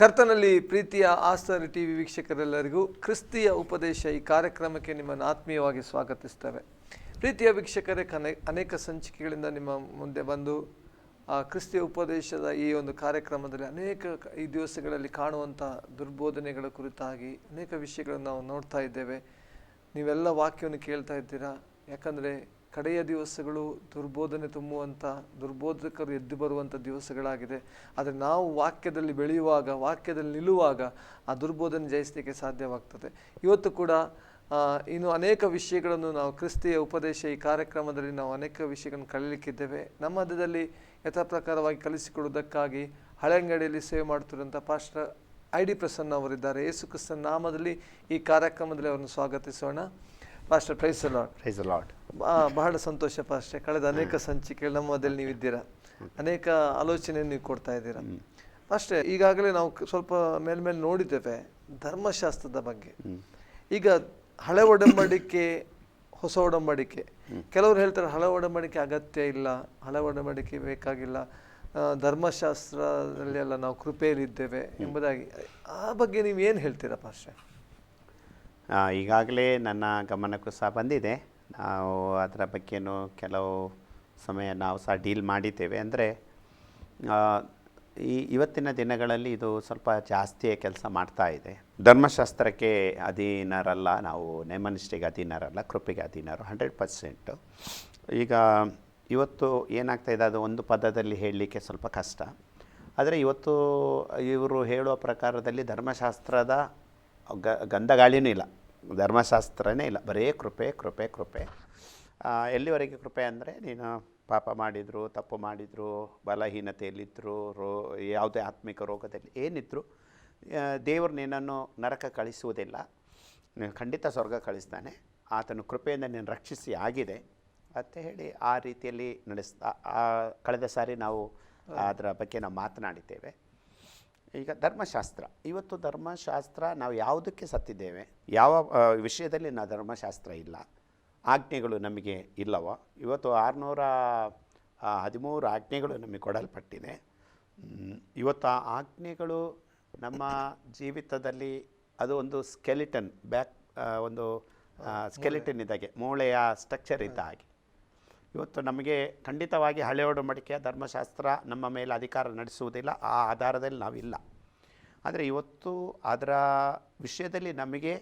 ಕರ್ತನಲ್ಲಿ ಪ್ರೀತಿಯ ಆಸ್ತರ ಟಿವಿ ವೀಕ್ಷಕರೆಲ್ಲರಿಗೂ ಕ್ರಿಸ್ತಿಯ ಉಪದೇಶ ಈ ಕಾರ್ಯಕ್ರಮಕ್ಕೆ ನಿಮ್ಮನ್ನು ಆತ್ಮೀಯವಾಗಿ ಸ್ವಾಗತಿಸ್ತೇವೆ. ಪ್ರೀತಿಯ ವೀಕ್ಷಕರೇ, ಅನೇಕ ಸಂಚಿಕೆಗಳಿಂದ ನಿಮ್ಮ ಮುಂದೆ ಬಂದು ಕ್ರಿಸ್ತಿಯ ಉಪದೇಶದ ಈ ಒಂದು ಕಾರ್ಯಕ್ರಮದಲ್ಲಿ ಅನೇಕ ಈ ದಿವಸಗಳಲ್ಲಿ ಕಾಣುವಂಥ ದುರ್ಬೋಧನೆಗಳ ಕುರಿತಾಗಿ ಅನೇಕ ವಿಷಯಗಳನ್ನು ನಾವು ನೋಡ್ತಾ ಇದ್ದೇವೆ. ನೀವೆಲ್ಲ ವಾಕ್ಯವನ್ನು ಕೇಳ್ತಾ ಇದ್ದೀರಾ. ಯಾಕಂದರೆ ಕಡೆಯ ದಿವಸಗಳು ದುರ್ಬೋಧನೆ ತುಂಬುವಂಥ, ದುರ್ಬೋಧಕರು ಎದ್ದು ಬರುವಂಥ ದಿವಸಗಳಾಗಿದೆ. ಆದರೆ ನಾವು ವಾಕ್ಯದಲ್ಲಿ ಬೆಳೆಯುವಾಗ, ವಾಕ್ಯದಲ್ಲಿ ನಿಲ್ಲುವಾಗ ಆ ದುರ್ಬೋಧನೆ ಜಯಿಸಲಿಕ್ಕೆ ಸಾಧ್ಯವಾಗ್ತದೆ. ಇವತ್ತು ಕೂಡ ಇನ್ನು ಅನೇಕ ವಿಷಯಗಳನ್ನು ನಾವು ಕ್ರಿಸ್ತಿಯ ಉಪದೇಶ ಈ ಕಾರ್ಯಕ್ರಮದಲ್ಲಿ ನಾವು ಅನೇಕ ವಿಷಯಗಳನ್ನು ಕಲಿಯಲಿಕ್ಕಿದ್ದೇವೆ. ನಮ್ಮ ಮಧ್ಯದಲ್ಲಿ ಯಥಾಪ್ರಕಾರವಾಗಿ ಕಲಿಸಿಕೊಡುವುದಕ್ಕಾಗಿ ಹಳೆಂಗಡಿಯಲ್ಲಿ ಸೇವೆ ಮಾಡ್ತಿರುವಂಥ ಪಾಸ್ಟರ್ ID ಪ್ರಸನ್ನ ಅವರಿದ್ದಾರೆ. ಯೇಸು ಕ್ರಿಸ್ತನ ನಾಮದಲ್ಲಿ ಈ ಕಾರ್ಯಕ್ರಮದಲ್ಲಿ ಅವರನ್ನು ಸ್ವಾಗತಿಸೋಣ. Pastor, praise the lord. Praise the lord. ಬಹಳ ಸಂತೋಷ ಪಾಸ್ಟರ್. ಕಳೆದ ಅನೇಕ ಸಂಚಿಕೆಗಳು ನಮ್ಮ ಮಧ್ಯದಲ್ಲಿ ನೀವಿದ್ದೀರಾ, ಅನೇಕ ಆಲೋಚನೆಯನ್ನು ನೀವು ಕೊಡ್ತಾ ಇದ್ದೀರಾ. ಪಾಸ್ಟರ್, ಈಗಾಗಲೇ ನಾವು ಸ್ವಲ್ಪ ಮೇಲ್ಮೇಲೆ ನೋಡಿದ್ದೇವೆ ಧರ್ಮಶಾಸ್ತ್ರದ ಬಗ್ಗೆ. ಈಗ ಹಳೆ ಒಡಂಬಡಿಕೆ, ಹೊಸ ಒಡಂಬಡಿಕೆ. ಕೆಲವರು ಹೇಳ್ತಾರೆ ಹಳೆ ಒಡಂಬಡಿಕೆ ಅಗತ್ಯ ಇಲ್ಲ, ಹಳೆ ಒಡಂಬಡಿಕೆ ಬೇಕಾಗಿಲ್ಲ, ಧರ್ಮಶಾಸ್ತ್ರದಲ್ಲಿ ಎಲ್ಲ ನಾವು ಕೃಪೆಯಲ್ಲಿದ್ದೇವೆ ಎಂಬುದಾಗಿ. ಆ ಬಗ್ಗೆ ನೀವು ಏನು ಹೇಳ್ತೀರಾ ಪಾಸ್ಟರ್? ಈಗಾಗಲೇ ನನ್ನ ಗಮನಕ್ಕೂ ಸಹ ಬಂದಿದೆ. ನಾವು ಅದರ ಬಗ್ಗೆನೂ ಕೆಲವು ಸಮಯ ನಾವು ಸಹ ಡೀಲ್ ಮಾಡಿದ್ದೇವೆ. ಅಂದರೆ ಇವತ್ತಿನ ದಿನಗಳಲ್ಲಿ ಇದು ಸ್ವಲ್ಪ ಜಾಸ್ತಿಯೇ ಕೆಲಸ ಮಾಡ್ತಾ ಇದೆ. ಧರ್ಮಶಾಸ್ತ್ರಕ್ಕೆ ಅಧೀನರಲ್ಲ ನಾವು, ನೇಮನಿಷ್ಠೆಗೆ ಅಧೀನರಲ್ಲ, ಕೃಪೆಗೆ ಅಧೀನರು 100%. ಈಗ ಇವತ್ತು ಏನಾಗ್ತಾಯಿದೆ, ಅದು ಒಂದು ಪದದಲ್ಲಿ ಹೇಳಲಿಕ್ಕೆ ಸ್ವಲ್ಪ ಕಷ್ಟ. ಆದರೆ ಇವತ್ತು ಇವರು ಹೇಳುವ ಪ್ರಕಾರದಲ್ಲಿ ಧರ್ಮಶಾಸ್ತ್ರದ ಗಂಧಗಾಳಿನೂ ಇಲ್ಲ, ಧರ್ಮಶಾಸ್ತ್ರನೇ ಇಲ್ಲ, ಬರೀ ಕೃಪೆ ಕೃಪೆ ಕೃಪೆ. ಎಲ್ಲಿವರೆಗೆ ಕೃಪೆ ಅಂದರೆ, ನೀನು ಪಾಪ ಮಾಡಿದರು, ತಪ್ಪು ಮಾಡಿದರು, ಬಲಹೀನತೆಯಲ್ಲಿದ್ದರು, ಯಾವುದೇ ಆತ್ಮಿಕ ರೋಗದಲ್ಲಿ ಏನಿದ್ರು ದೇವರು ನಿನ್ನನ್ನು ನರಕ ಕಳಿಸುವುದಿಲ್ಲ, ಖಂಡಿತ ಸ್ವರ್ಗ ಕಳಿಸ್ತಾನೆ, ಆತನು ಕೃಪೆಯಿಂದ ನೀನು ರಕ್ಷಿಸಿ ಆಗಿದೆ ಅಂತ ಹೇಳಿ ಆ ರೀತಿಯಲ್ಲಿ ಕಳೆದ ಸಾರಿ ನಾವು ಅದರ ಬಗ್ಗೆ ನಾವು ಮಾತನಾಡಿದ್ದೇವೆ. ಈಗ ಧರ್ಮಶಾಸ್ತ್ರ, ಇವತ್ತು ಧರ್ಮಶಾಸ್ತ್ರ ನಾವು ಯಾವುದಕ್ಕೆ ಸತ್ತಿದ್ದೇವೆ, ಯಾವ ವಿಷಯದಲ್ಲಿ ನಾವು ಧರ್ಮಶಾಸ್ತ್ರ ಇಲ್ಲ, ಆಜ್ಞೆಗಳು ನಮಗೆ ಇಲ್ಲವೋ? ಇವತ್ತು 613 ಆಜ್ಞೆಗಳು ನಮಗೆ ಕೊಡಲ್ಪಟ್ಟಿದೆ. ಇವತ್ತು ಆ ಆಜ್ಞೆಗಳು ನಮ್ಮ ಜೀವಿತದಲ್ಲಿ ಅದು ಒಂದು ಸ್ಕೆಲಿಟನ್ ಒಂದು ಸ್ಕೆಲಿಟನ್ ಇದ್ದಾಗೆ, ಮೂಳೆಯ ಸ್ಟ್ರಕ್ಚರ್ ಇದ್ದ ಹಾಗೆ. ಇವತ್ತು ನಮಗೆ ಖಂಡಿತವಾಗಿ ಹಳೆ ಒಡಂಬಡಿಕೆಯ ಧರ್ಮಶಾಸ್ತ್ರ ನಮ್ಮ ಮೇಲೆ ಅಧಿಕಾರ ನಡೆಸುವುದಿಲ್ಲ, ಆ ಆಧಾರದಲ್ಲಿ ನಾವಿಲ್ಲ. ಆದರೆ ಇವತ್ತು ಅದರ ವಿಷಯದಲ್ಲಿ ನಮಗೆ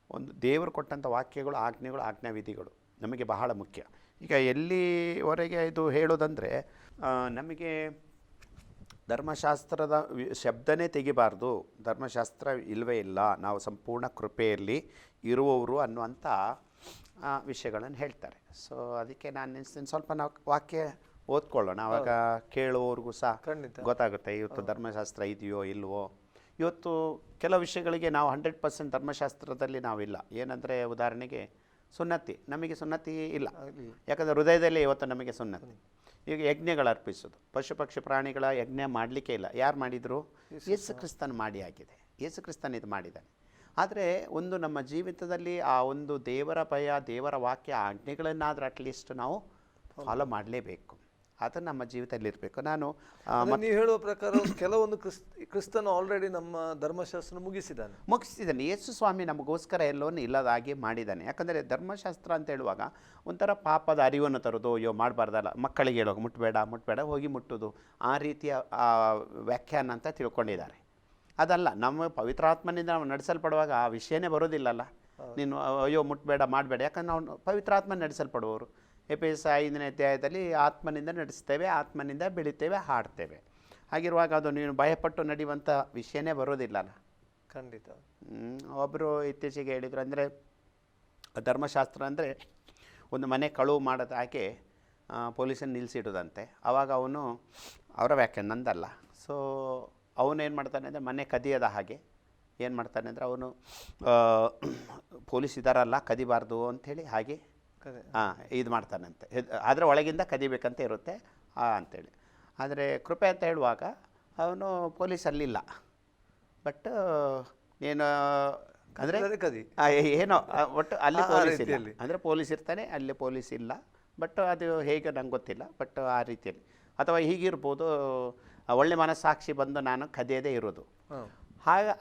ಒಂದು ದೇವರು ಕೊಟ್ಟಂಥ ವಾಕ್ಯಗಳು, ಆಜ್ಞೆಗಳು, ಆಜ್ಞಾವಿಧಿಗಳು ನಮಗೆ ಬಹಳ ಮುಖ್ಯ. ಈಗ ಎಲ್ಲಿವರೆಗೆ ಇದು ಹೇಳೋದಂದರೆ, ನಮಗೆ ಧರ್ಮಶಾಸ್ತ್ರದ ಶಬ್ದನೇ ತೆಗಿಬಾರ್ದು, ಧರ್ಮಶಾಸ್ತ್ರ ಇಲ್ಲವೇ ಇಲ್ಲ, ನಾವು ಸಂಪೂರ್ಣ ಕೃಪೆಯಲ್ಲಿ ಇರುವವರು ಅನ್ನುವಂಥ ವಿಷಯಗಳನ್ನು ಹೇಳ್ತಾರೆ. ಸೊ ಅದಕ್ಕೆ ನಾನು ಸ್ವಲ್ಪ ನಾವು ವಾಕ್ಯ ಓದ್ಕೊಳ್ಳೋಣ, ಆವಾಗ ಕೇಳುವವ್ರಿಗೂ ಸಹ ಗೊತ್ತಾಗುತ್ತೆ ಇವತ್ತು ಧರ್ಮಶಾಸ್ತ್ರ ಇದೆಯೋ ಇಲ್ವೋ. ಇವತ್ತು ಕೆಲವು ವಿಷಯಗಳಿಗೆ ನಾವು 100% ಧರ್ಮಶಾಸ್ತ್ರದಲ್ಲಿ ನಾವಿಲ್ಲ. ಏನಂದರೆ, ಉದಾಹರಣೆಗೆ ಸುನ್ನತಿ, ನಮಗೆ ಸುನ್ನತಿ ಇಲ್ಲ, ಯಾಕಂದರೆ ಹೃದಯದಲ್ಲಿ ಇವತ್ತು ನಮಗೆ ಸುನ್ನತಿ. ಈಗ ಯಜ್ಞಗಳು ಅರ್ಪಿಸೋದು, ಪಶು ಪಕ್ಷಿ ಪ್ರಾಣಿಗಳ ಯಜ್ಞ ಮಾಡಲಿಕ್ಕೆ ಇಲ್ಲ. ಯಾರು ಮಾಡಿದರು? ಯೇಸು ಕ್ರಿಸ್ತನ ಮಾಡಿ ಆಗಿದೆ, ಯೇಸು ಕ್ರಿಸ್ತನ ಇದು ಮಾಡಿದ್ದಾನೆ. ಆದರೆ ಒಂದು ನಮ್ಮ ಜೀವಿತದಲ್ಲಿ ಆ ಒಂದು ದೇವರ ಭಯ, ದೇವರ ವಾಕ್ಯ, ಆಜ್ಞೆಗಳನ್ನಾದರೂ ಅಟ್ಲೀಸ್ಟ್ ನಾವು ಫಾಲೋ ಮಾಡಲೇಬೇಕು, ಅದು ನಮ್ಮ ಜೀವಿತದಲ್ಲಿ ಇರಬೇಕು. ನೀವು ಹೇಳುವ ಪ್ರಕಾರ ಕೆಲವೊಂದು ಕ್ರಿಸ್ತನು ಆಲ್ರೆಡಿ ನಮ್ಮ ಧರ್ಮಶಾಸ್ತ್ರ ಮುಗಿಸಿದ್ದಾನೆ. ಯೇಸು ಸ್ವಾಮಿ ನಮಗೋಸ್ಕರ ಎಲ್ಲವನ್ನು ಇಲ್ಲದಾಗಿ ಮಾಡಿದ್ದಾನೆ. ಯಾಕಂದರೆ ಧರ್ಮಶಾಸ್ತ್ರ ಅಂತ ಹೇಳುವಾಗ ಒಂಥರ ಪಾಪದ ಅರಿವನ್ನು ತರೋದು, ಅಯ್ಯೋ ಮಾಡಬಾರ್ದಲ್ಲ, ಮಕ್ಕಳಿಗೆ ಹೇಳುವಾಗ ಮುಟ್ಟಬೇಡ ಹೋಗಿ ಮುಟ್ಟೋದು, ಆ ರೀತಿಯ ವ್ಯಾಖ್ಯಾನ ಅಂತ ತಿಳ್ಕೊಂಡಿದ್ದಾರೆ. ಅದಲ್ಲ, ನಮ್ಮ ಪವಿತ್ರಾತ್ಮನಿಂದ ನಾವು ನಡೆಸಲ್ಪಡುವಾಗ ಆ ವಿಷಯನೇ ಬರೋದಿಲ್ಲಲ್ಲ. ನೀನು ಅಯ್ಯೋ ಮುಟ್ಟಬೇಡ ಮಾಡಬೇಡ, ಯಾಕಂದ್ರೆ ನಾವು ಪವಿತ್ರಾತ್ಮ ನಡೆಸಲ್ಪಡುವವರು. ಎಫೆಸ 5ನೇ ಅಧ್ಯಾಯದಲ್ಲಿ ಆತ್ಮನಿಂದ ನಡೆಸ್ತೇವೆ, ಆತ್ಮನಿಂದ ಬೆಳಿತೇವೆ, ಹಾಡ್ತೇವೆ. ಹಾಗಿರುವಾಗ ಅದು ನೀನು ಭಯಪಟ್ಟು ನಡೆಯುವಂಥ ವಿಷಯನೇ ಬರೋದಿಲ್ಲಲ್ಲ. ಖಂಡಿತ. ಒಬ್ಬರು ಇತ್ತೀಚೆಗೆ ಹೇಳಿದರು, ಅಂದರೆ ಧರ್ಮಶಾಸ್ತ್ರ ಅಂದರೆ ಒಂದು ಮನೆ ಕಳುವು ಮಾಡೋದಾಗೆ ಪೊಲೀಸನ್ನು ನಿಲ್ಲಿಸಿಡೋದಂತೆ. ಆವಾಗ ಅವನು ಅವರ ವ್ಯಾಖ್ಯಾನ ನಂದಲ್ಲ. ಸೊ ಅವನೇನು ಮಾಡ್ತಾನೆ ಅಂದರೆ ಮನೆ ಕದಿಯದ ಹಾಗೆ ಏನು ಮಾಡ್ತಾನೆ ಅಂದರೆ ಅವನು ಪೊಲೀಸ್ ಇದ್ದಾರಲ್ಲ ಕದಿಬಾರ್ದು ಅಂಥೇಳಿ ಹಾಗೆ ಇದು ಮಾಡ್ತಾನಂತೆ. ಆದರೆ ಒಳಗಿಂದ ಕದಿಬೇಕಂತ ಇರುತ್ತೆ ಅಂಥೇಳಿ. ಆದರೆ ಕೃಪೆ ಅಂತ ಹೇಳುವಾಗ ಅವನು ಪೊಲೀಸ್ ಅಲ್ಲಿಲ್ಲ. ಬಟ್ ಏನು ಅಂದರೆ ಏನೋ ಒಟ್ಟು ಅಲ್ಲಿ ಪೊಲೀಸ್ ಇಲ್ಲ, ಅಂದರೆ ಪೊಲೀಸ್ ಇರ್ತಾನೆ, ಅಲ್ಲಿ ಪೊಲೀಸ್ ಇಲ್ಲ. ಬಟ್ ಅದು ಹೇಗೆ ನಂಗೆ ಗೊತ್ತಿಲ್ಲ. ಬಟ್ ಆ ರೀತಿಯಲ್ಲಿ ಅಥವಾ ಹೀಗಿರ್ಬೋದು, ಒಳ್ಳೆ ಮನಸ್ಸಾಕ್ಷಿ ಬಂದು ನಾನು ಕದಿಯದೇ ಇರೋದು.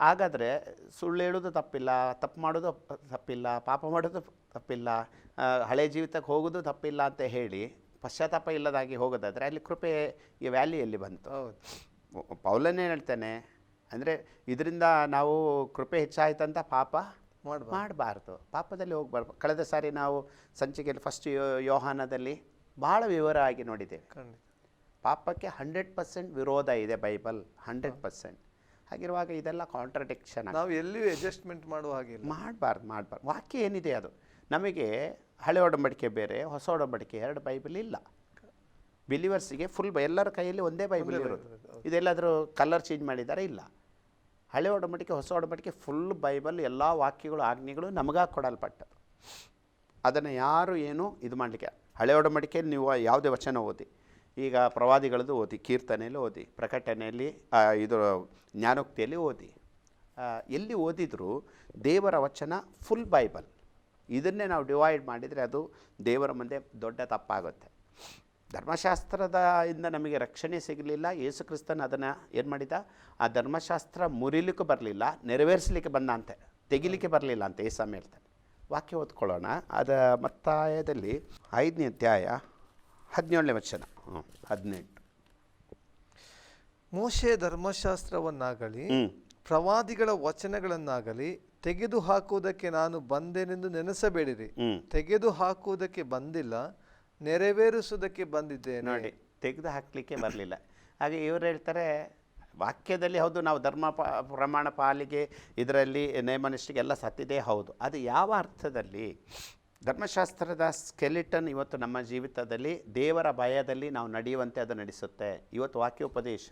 ಹಾಗಾದರೆ ಸುಳ್ಳು ಹೇಳೋದು ತಪ್ಪಿಲ್ಲ, ತಪ್ಪು ಮಾಡೋದು ತಪ್ಪಿಲ್ಲ, ಪಾಪ ಮಾಡೋದು ತಪ್ಪಿಲ್ಲ, ಹಳೆ ಜೀವಿತಕ್ಕೆ ಹೋಗೋದು ತಪ್ಪಿಲ್ಲ ಅಂತ ಹೇಳಿ ಪಶ್ಚಾತ್ತಾಪ ಇಲ್ಲದಾಗಿ ಹೋಗೋದಾದರೆ ಅಲ್ಲಿ ಕೃಪೆ ಈ ವ್ಯಾಲಿಯಲ್ಲಿ ಬಂತು. ಪೌಲನೇ ಹೇಳ್ತಾನೆ ಅಂದರೆ ಇದರಿಂದ ನಾವು ಕೃಪೆ ಹೆಚ್ಚಾಯ್ತಂತ ಪಾಪ ಮಾಡಬಾರ್ದು, ಪಾಪದಲ್ಲಿ ಹೋಗಬಾರ್ದು. ಕಳೆದ ಸಾರಿ ನಾವು ಸಂಚಿಕೆಯಲ್ಲಿ ಫಸ್ಟ್ ಯೋಹಾನದಲ್ಲಿ ಭಾಳ ವಿವರವಾಗಿ ನೋಡಿದ್ದೇವೆ. ಪಾಪಕ್ಕೆ 100% ವಿರೋಧ ಇದೆ ಬೈಬಲ್, 100%. ಹಾಗಿರುವಾಗ ಇದೆಲ್ಲ ಕಾಂಟ್ರಡಿಕ್ಷನ್. ನಾವು ಎಲ್ಲಿಯೂ ಅಡ್ಜಸ್ಟ್ಮೆಂಟ್ ಮಾಡುವ ಹಾಗೆ ಮಾಡಬಾರ್ದು. ವಾಕ್ಯ ಏನಿದೆ ಅದು ನಮಗೆ ಹಳೆ ಒಡಂಬಡಿಕೆ ಬೇರೆ, ಹೊಸ ಒಡಂಬಡಿಕೆ, 2 ಬೈಬಲ್ ಇಲ್ಲ. ಬಿಲಿವರ್ಸಿಗೆ ಫುಲ್ ಎಲ್ಲರ ಕೈಯಲ್ಲಿ ಒಂದೇ ಬೈಬಲ್ ಇರೋದು. ಇದೆಲ್ಲಾದರೂ ಕಲರ್ ಚೇಂಜ್ ಮಾಡಿದ್ದಾರೆ? ಇಲ್ಲ. ಹಳೆ ಒಡಂಬಡಿಕೆ ಹೊಸ ಒಡಂಬಡಿಕೆ ಫುಲ್ ಬೈಬಲ್, ಎಲ್ಲ ವಾಕ್ಯಗಳು ಆಜ್ಞೆಗಳು ನಮಗಾಗಿ ಕೊಡಲ್ಪಟ್ಟದು. ಅದನ್ನು ಯಾರು ಏನು ಇದು ಮಾಡಲಿಕ್ಕೆ. ಹಳೆ ಒಡಂಬಡಿಕೆಯಲ್ಲಿ ನೀವು ಯಾವುದೇ ವಚನ ಓದಿ, ಈಗ ಪ್ರವಾದಿಗಳದ್ದು ಓದಿ, ಕೀರ್ತನೆಯಲ್ಲಿ ಓದಿ, ಪ್ರಕಟಣೆಯಲ್ಲಿ ಇದು ಜ್ಞಾನೋಕ್ತಿಯಲ್ಲಿ ಓದಿ, ಎಲ್ಲಿ ಓದಿದರೂ ದೇವರ ವಚನ ಫುಲ್ ಬೈಬಲ್. ಇದನ್ನೇ ನಾವು ಡಿವೈಡ್ ಮಾಡಿದರೆ ಅದು ದೇವರ ಮುಂದೆ ದೊಡ್ಡ ತಪ್ಪಾಗುತ್ತೆ. ಧರ್ಮಶಾಸ್ತ್ರದ ಇಂದ ನಮಗೆ ರಕ್ಷಣೆ ಸಿಗಲಿಲ್ಲ. ಯೇಸು ಕ್ರಿಸ್ತನ ಅದನ್ನು ಏನು ಮಾಡಿದ, ಆ ಧರ್ಮಶಾಸ್ತ್ರ ಮುರಿಲಿಕ್ಕೂ ಬರಲಿಲ್ಲ, ನೆರವೇರಿಸಲಿಕ್ಕೆ ಬಂದ ಅಂತೆ, ತೆಗಿಲಿಕ್ಕೆ ಬರಲಿಲ್ಲ ಅಂತ ಏಸಮ್ಮ ಹೇಳ್ತಾನೆ. ವಾಕ್ಯ ಓದ್ಕೊಳ್ಳೋಣ. ಅದು ಮತ್ತಾಯದಲ್ಲಿ 5ನೇ ಅಧ್ಯಾಯ 17ನೇ ವಚನ. 18. ಮೋಶೆ ಧರ್ಮಶಾಸ್ತ್ರವನ್ನಾಗಲಿ ಪ್ರವಾದಿಗಳ ವಚನಗಳನ್ನಾಗಲಿ ತೆಗೆದು ಹಾಕುವುದಕ್ಕೆ ನಾನು ಬಂದೆನೆಂದು ನೆನೆಸಬೇಡಿರಿ. ತೆಗೆದು ಹಾಕುವುದಕ್ಕೆ ಬಂದಿಲ್ಲ, ನೆರವೇರಿಸುವುದಕ್ಕೆ ಬಂದಿದ್ದೇನೆ. ನೋಡಿ, ತೆಗೆದು ಹಾಕಲಿಕ್ಕೆ ಬರಲಿಲ್ಲ. ಹಾಗೆ ಇವರು ಹೇಳ್ತಾರೆ ವಾಕ್ಯದಲ್ಲಿ ಹೌದು ನಾವು ಧರ್ಮ ಪ್ರಮಾಣ ಪಾಲಿಗೆ ಇದರಲ್ಲಿ ನೇಮನಿಷ್ಠೆಗೆ ಎಲ್ಲ ಸತ್ತಿದೆ, ಹೌದು. ಅದು ಯಾವ ಅರ್ಥದಲ್ಲಿ? ಧರ್ಮಶಾಸ್ತ್ರದ ಸ್ಕೆಲಿಟನ್ ಇವತ್ತು ನಮ್ಮ ಜೀವಿತದಲ್ಲಿ ದೇವರ ಭಯದಲ್ಲಿ ನಾವು ನಡೆಯುವಂತೆ ಅದು ನಡೆಸುತ್ತೆ. ಇವತ್ತು ವಾಕ್ಯೋಪದೇಶ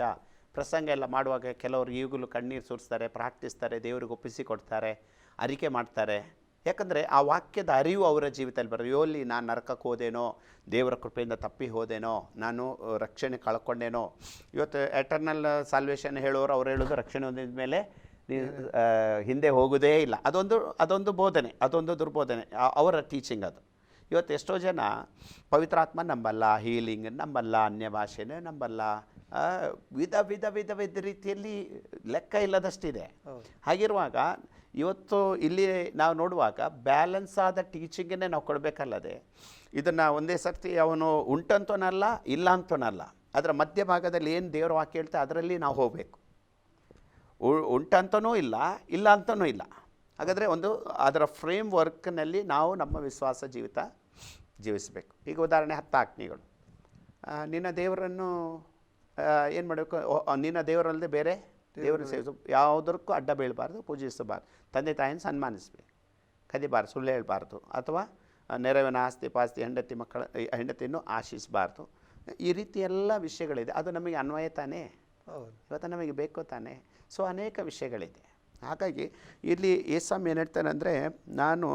ಪ್ರಸಂಗ ಎಲ್ಲ ಮಾಡುವಾಗ ಕೆಲವರು ಈಗಲೂ ಕಣ್ಣೀರು ಸುರಿಸ್ತಾರೆ, ಪ್ರಾರ್ಥಿಸ್ತಾರೆ, ದೇವರಿಗೆ ಒಪ್ಪಿಸಿಕೊಡ್ತಾರೆ, ಅರಿಕೆ ಮಾಡ್ತಾರೆ. ಯಾಕಂದರೆ ಆ ವಾಕ್ಯದ ಅರಿವು ಅವರ ಜೀವಿತದಲ್ಲಿ ಬರೋದು. ಯೋಲಿ ನಾನು ನರಕಕ್ಕೆ ಹೋದೇನೋ, ದೇವರ ಕೃಪೆಯಿಂದ ತಪ್ಪಿ ಹೋದೇನೋ, ನಾನು ರಕ್ಷಣೆ ಕಳ್ಕೊಂಡೇನೋ. ಇವತ್ತು ಎಟರ್ನಲ್ ಸಾಲ್ವೇಷನ್ ಹೇಳೋರು ಅವ್ರು ಹೇಳೋದು ರಕ್ಷಣೆ ಹೊಂದಿದ ಮೇಲೆ ನೀವು ಹಿಂದೆ ಹೋಗೋದೇ ಇಲ್ಲ. ಅದೊಂದು ಬೋಧನೆ, ಅದೊಂದು ದುರ್ಬೋಧನೆ, ಅವರ ಟೀಚಿಂಗ್ ಅದು. ಇವತ್ತು ಎಷ್ಟೋ ಜನ ಪವಿತ್ರಾತ್ಮ ನಂಬಲ್ಲ, ಹೀಲಿಂಗ್ ನಂಬಲ್ಲ, ಅನ್ಯ ಭಾಷೆನೇ ನಂಬಲ್ಲ, ವಿಧ ವಿಧ ವಿಧ ವಿಧ ರೀತಿಯಲ್ಲಿ ಲೆಕ್ಕ ಇಲ್ಲದಷ್ಟಿದೆ. ಹಾಗಿರುವಾಗ ಇವತ್ತು ಇಲ್ಲಿ ನಾವು ನೋಡುವಾಗ ಬ್ಯಾಲೆನ್ಸ್ ಆದ ಟೀಚಿಂಗನ್ನೇ ನಾವು ಕೊಡಬೇಕಲ್ಲದೆ ಇದನ್ನು ಒಂದೇ ಸರ್ತಿ ಅವನು ಉಂಟಂತನಲ್ಲ ಇಲ್ಲ ಅಂತನಲ್ಲ, ಅದರ ಮಧ್ಯಭಾಗದಲ್ಲಿ ಏನು ದೇವರ ವಾಕ್ಯ ಹೇಳ್ತಾ ಅದರಲ್ಲಿ ನಾವು ಹೋಗಬೇಕು. ಉಂಟಂತನೂ ಇಲ್ಲ, ಇಲ್ಲ ಅಂತನೂ ಇಲ್ಲ. ಹಾಗಾದರೆ ಅದರ ಫ್ರೇಮ್ ವರ್ಕ್ನಲ್ಲಿ ನಾವು ನಮ್ಮ ವಿಶ್ವಾಸ ಜೀವಿಸಬೇಕು. ಈಗ ಉದಾಹರಣೆ 10 ಆಜ್ಞೆಗಳು. ನಿನ್ನ ದೇವರನ್ನು ಏನು ಮಾಡಬೇಕು? ನಿನ್ನ ದೇವರಲ್ಲದೆ ಬೇರೆ ದೇವರು ಸೇವಿಸು, ಯಾವುದಕ್ಕೂ ಅಡ್ಡ ಬೀಳಬಾರ್ದು, ಪೂಜಿಸಬಾರ್ದು, ತಂದೆ ತಾಯಿನ ಸನ್ಮಾನಿಸಬೇಕು, ಕದಿಬಾರ್ದು, ಸುಳ್ಳು ಹೇಳಬಾರ್ದು, ಅಥವಾ ನೆರವಿನ ಆಸ್ತಿ ಪಾಸ್ತಿ ಹೆಂಡತಿಯನ್ನು ಆಶಿಸಬಾರ್ದು. ಈ ರೀತಿ ಎಲ್ಲ ವಿಷಯಗಳಿದೆ. ಅದು ನಮಗೆ ಅನ್ವಯ ತಾನೇ, ಇವತ್ತು ನಮಗೆ ಬೇಕು ತಾನೇ. ಸೊ ಅನೇಕ ವಿಷಯಗಳಿದೆ. ಹಾಗಾಗಿ ಇಲ್ಲಿ ಏಸಮ್ ಏನು ಹೇಳ್ತಾನೆ ಅಂದರೆ, ನಾನು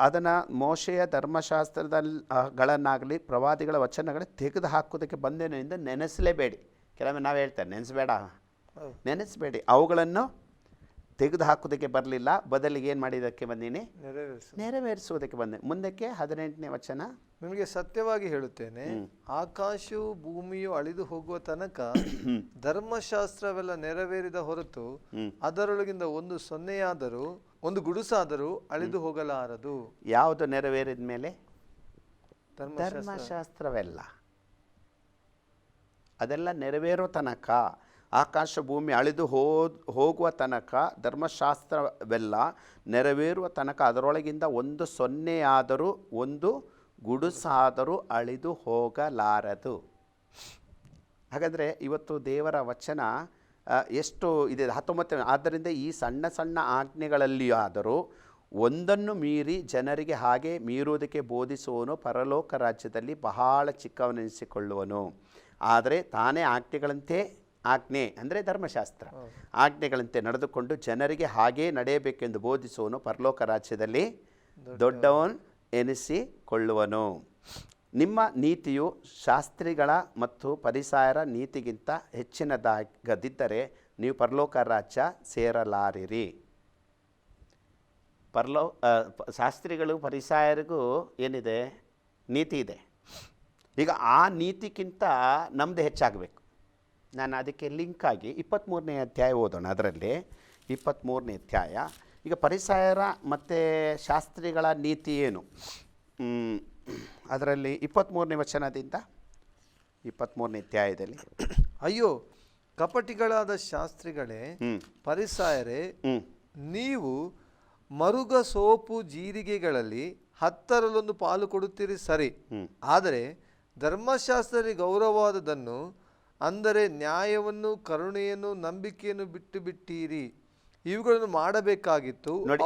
ಅದನ್ನು ಮೋಶೆಯ ಧರ್ಮಶಾಸ್ತ್ರಗಳನ್ನಾಗಲಿ ಪ್ರವಾದಿಗಳ ವಚನಗಳ ತೆಗೆದು ಹಾಕೋದಕ್ಕೆ ಬಂದೇನಿಂದ ನೆನೆಸಲೇಬೇಡಿ. ಕೆಲವೊಮ್ಮೆ ನಾವು ಹೇಳ್ತೇವೆ ನೆನೆಸಬೇಡಿ, ಅವುಗಳನ್ನು ತೆಗೆದು ಹಾಕೋದಕ್ಕೆ ಬರಲಿಲ್ಲ, ಬದಲಿಗೆ ಏನು ಮಾಡಿದ್ದಕ್ಕೆ ಬಂದೀನಿ? ನೆರವೇರಿಸುವುದಕ್ಕೆ ಬಂದೆ. ಮುಂದಕ್ಕೆ 18ನೇ ವಚನ, ನಿಮಗೆ ಸತ್ಯವಾಗಿ ಹೇಳುತ್ತೇನೆ, ಆಕಾಶವು ಭೂಮಿಯು ಅಳಿದು ಹೋಗುವ ತನಕ ಧರ್ಮಶಾಸ್ತ್ರವೆಲ್ಲ ನೆರವೇರಿದ ಹೊರತು ಅದರೊಳಗಿಂದ ಒಂದು ಸೊನ್ನೆಯಾದರೂ ಒಂದು ಗುಡುಸಾದರೂ ಅಳಿದು ಹೋಗಲಾರದು. ಯಾವುದು ನೆರವೇರಿದ ಮೇಲೆ? ಧರ್ಮಶಾಸ್ತ್ರವೆಲ್ಲ. ಅದೆಲ್ಲ ನೆರವೇರೋ ತನಕ, ಆಕಾಶ ಭೂಮಿ ಅಳಿದು ಹೋಗುವ ತನಕ, ಧರ್ಮಶಾಸ್ತ್ರವೆಲ್ಲ ನೆರವೇರುವ ತನಕ ಅದರೊಳಗಿಂದ ಒಂದು ಸೊನ್ನೆಯಾದರೂ ಒಂದು ಗುಡುಸಾದರೂ ಅಳಿದು ಹೋಗಲಾರದು. ಹಾಗಾದರೆ ಇವತ್ತು ದೇವರ ವಚನ ಎಷ್ಟು ಇದೆ? 19. ಆದ್ದರಿಂದ ಈ ಸಣ್ಣ ಸಣ್ಣ ಆಜ್ಞೆಗಳಲ್ಲಿ ಆದರೂ ಒಂದನ್ನು ಮೀರಿ ಜನರಿಗೆ ಹಾಗೆ ಮೀರುವುದಕ್ಕೆ ಬೋಧಿಸುವವನು ಪರಲೋಕ ರಾಜ್ಯದಲ್ಲಿ ಬಹಳ ಚಿಕ್ಕವನೆನಿಸಿಕೊಳ್ಳುವನು. ಆದರೆ ತಾನೇ ಆಜ್ಞೆ ಅಂದರೆ ಧರ್ಮಶಾಸ್ತ್ರ ಆಜ್ಞೆಗಳಂತೆ ನಡೆದುಕೊಂಡು ಜನರಿಗೆ ಹಾಗೇ ನಡೆಯಬೇಕೆಂದು ಬೋಧಿಸುವವನು ಪರಲೋಕ ರಾಜ್ಯದಲ್ಲಿ ದೊಡ್ಡವನು ಎನಿಸಿಕೊಳ್ಳುವನು. ನಿಮ್ಮ ನೀತಿಯು ಶಾಸ್ತ್ರಿಗಳ ಮತ್ತು ಫರಿಸಾಯರ ನೀತಿಗಿಂತ ಹೆಚ್ಚಿನದಾಗದಿದ್ದರೆ ನೀವು ಪರಲೋಕ ರಾಜ್ಯ ಸೇರಲಾರಿರಿ. ಶಾಸ್ತ್ರಿಗಳು ಫರಿಸಾಯರಿಗೂ ಏನಿದೆ, ನೀತಿ ಇದೆ. ಈಗ ಆ ನೀತಿಗಿಂತ ನಮ್ಮದು ಹೆಚ್ಚಾಗಬೇಕು. ನಾನು ಅದಕ್ಕೆ ಲಿಂಕಾಗಿ 23ನೇ ಅಧ್ಯಾಯ ಓದೋಣ. ಅದರಲ್ಲಿ 23ನೇ ಅಧ್ಯಾಯ. ಈಗ ಫರಿಸಾಯರ ಮತ್ತು ಶಾಸ್ತ್ರಿಗಳ ನೀತಿ ಏನು? ಅದರಲ್ಲಿ 23ನೇ ವಚನದಿಂದ 23ನೇ ಅಧ್ಯಾಯದಲ್ಲಿ, ಅಯ್ಯೋ ಕಪಟಿಗಳಾದ ಶಾಸ್ತ್ರಿಗಳೇ, ಫರಿಸಾಯರೇ, ನೀವು ಮರುಗ ಸೋಪು ಜೀರಿಗೆಗಳಲ್ಲಿ 10ರಲ್ಲೊಂದು ಪಾಲು ಕೊಡುತ್ತೀರಿ ಸರಿ, ಆದರೆ ಧರ್ಮಶಾಸ್ತ್ರದಲ್ಲಿ ಗೌರವವಾದದನ್ನು ಅಂದರೆ ನ್ಯಾಯವನ್ನು, ಕರುಣೆಯನ್ನು, ನಂಬಿಕೆಯನ್ನು ಬಿಟ್ಟು ಬಿಟ್ಟೀರಿ. ಇವುಗಳನ್ನು ಮಾಡಬೇಕಾಗಿತ್ತು. ನೋಡಿ,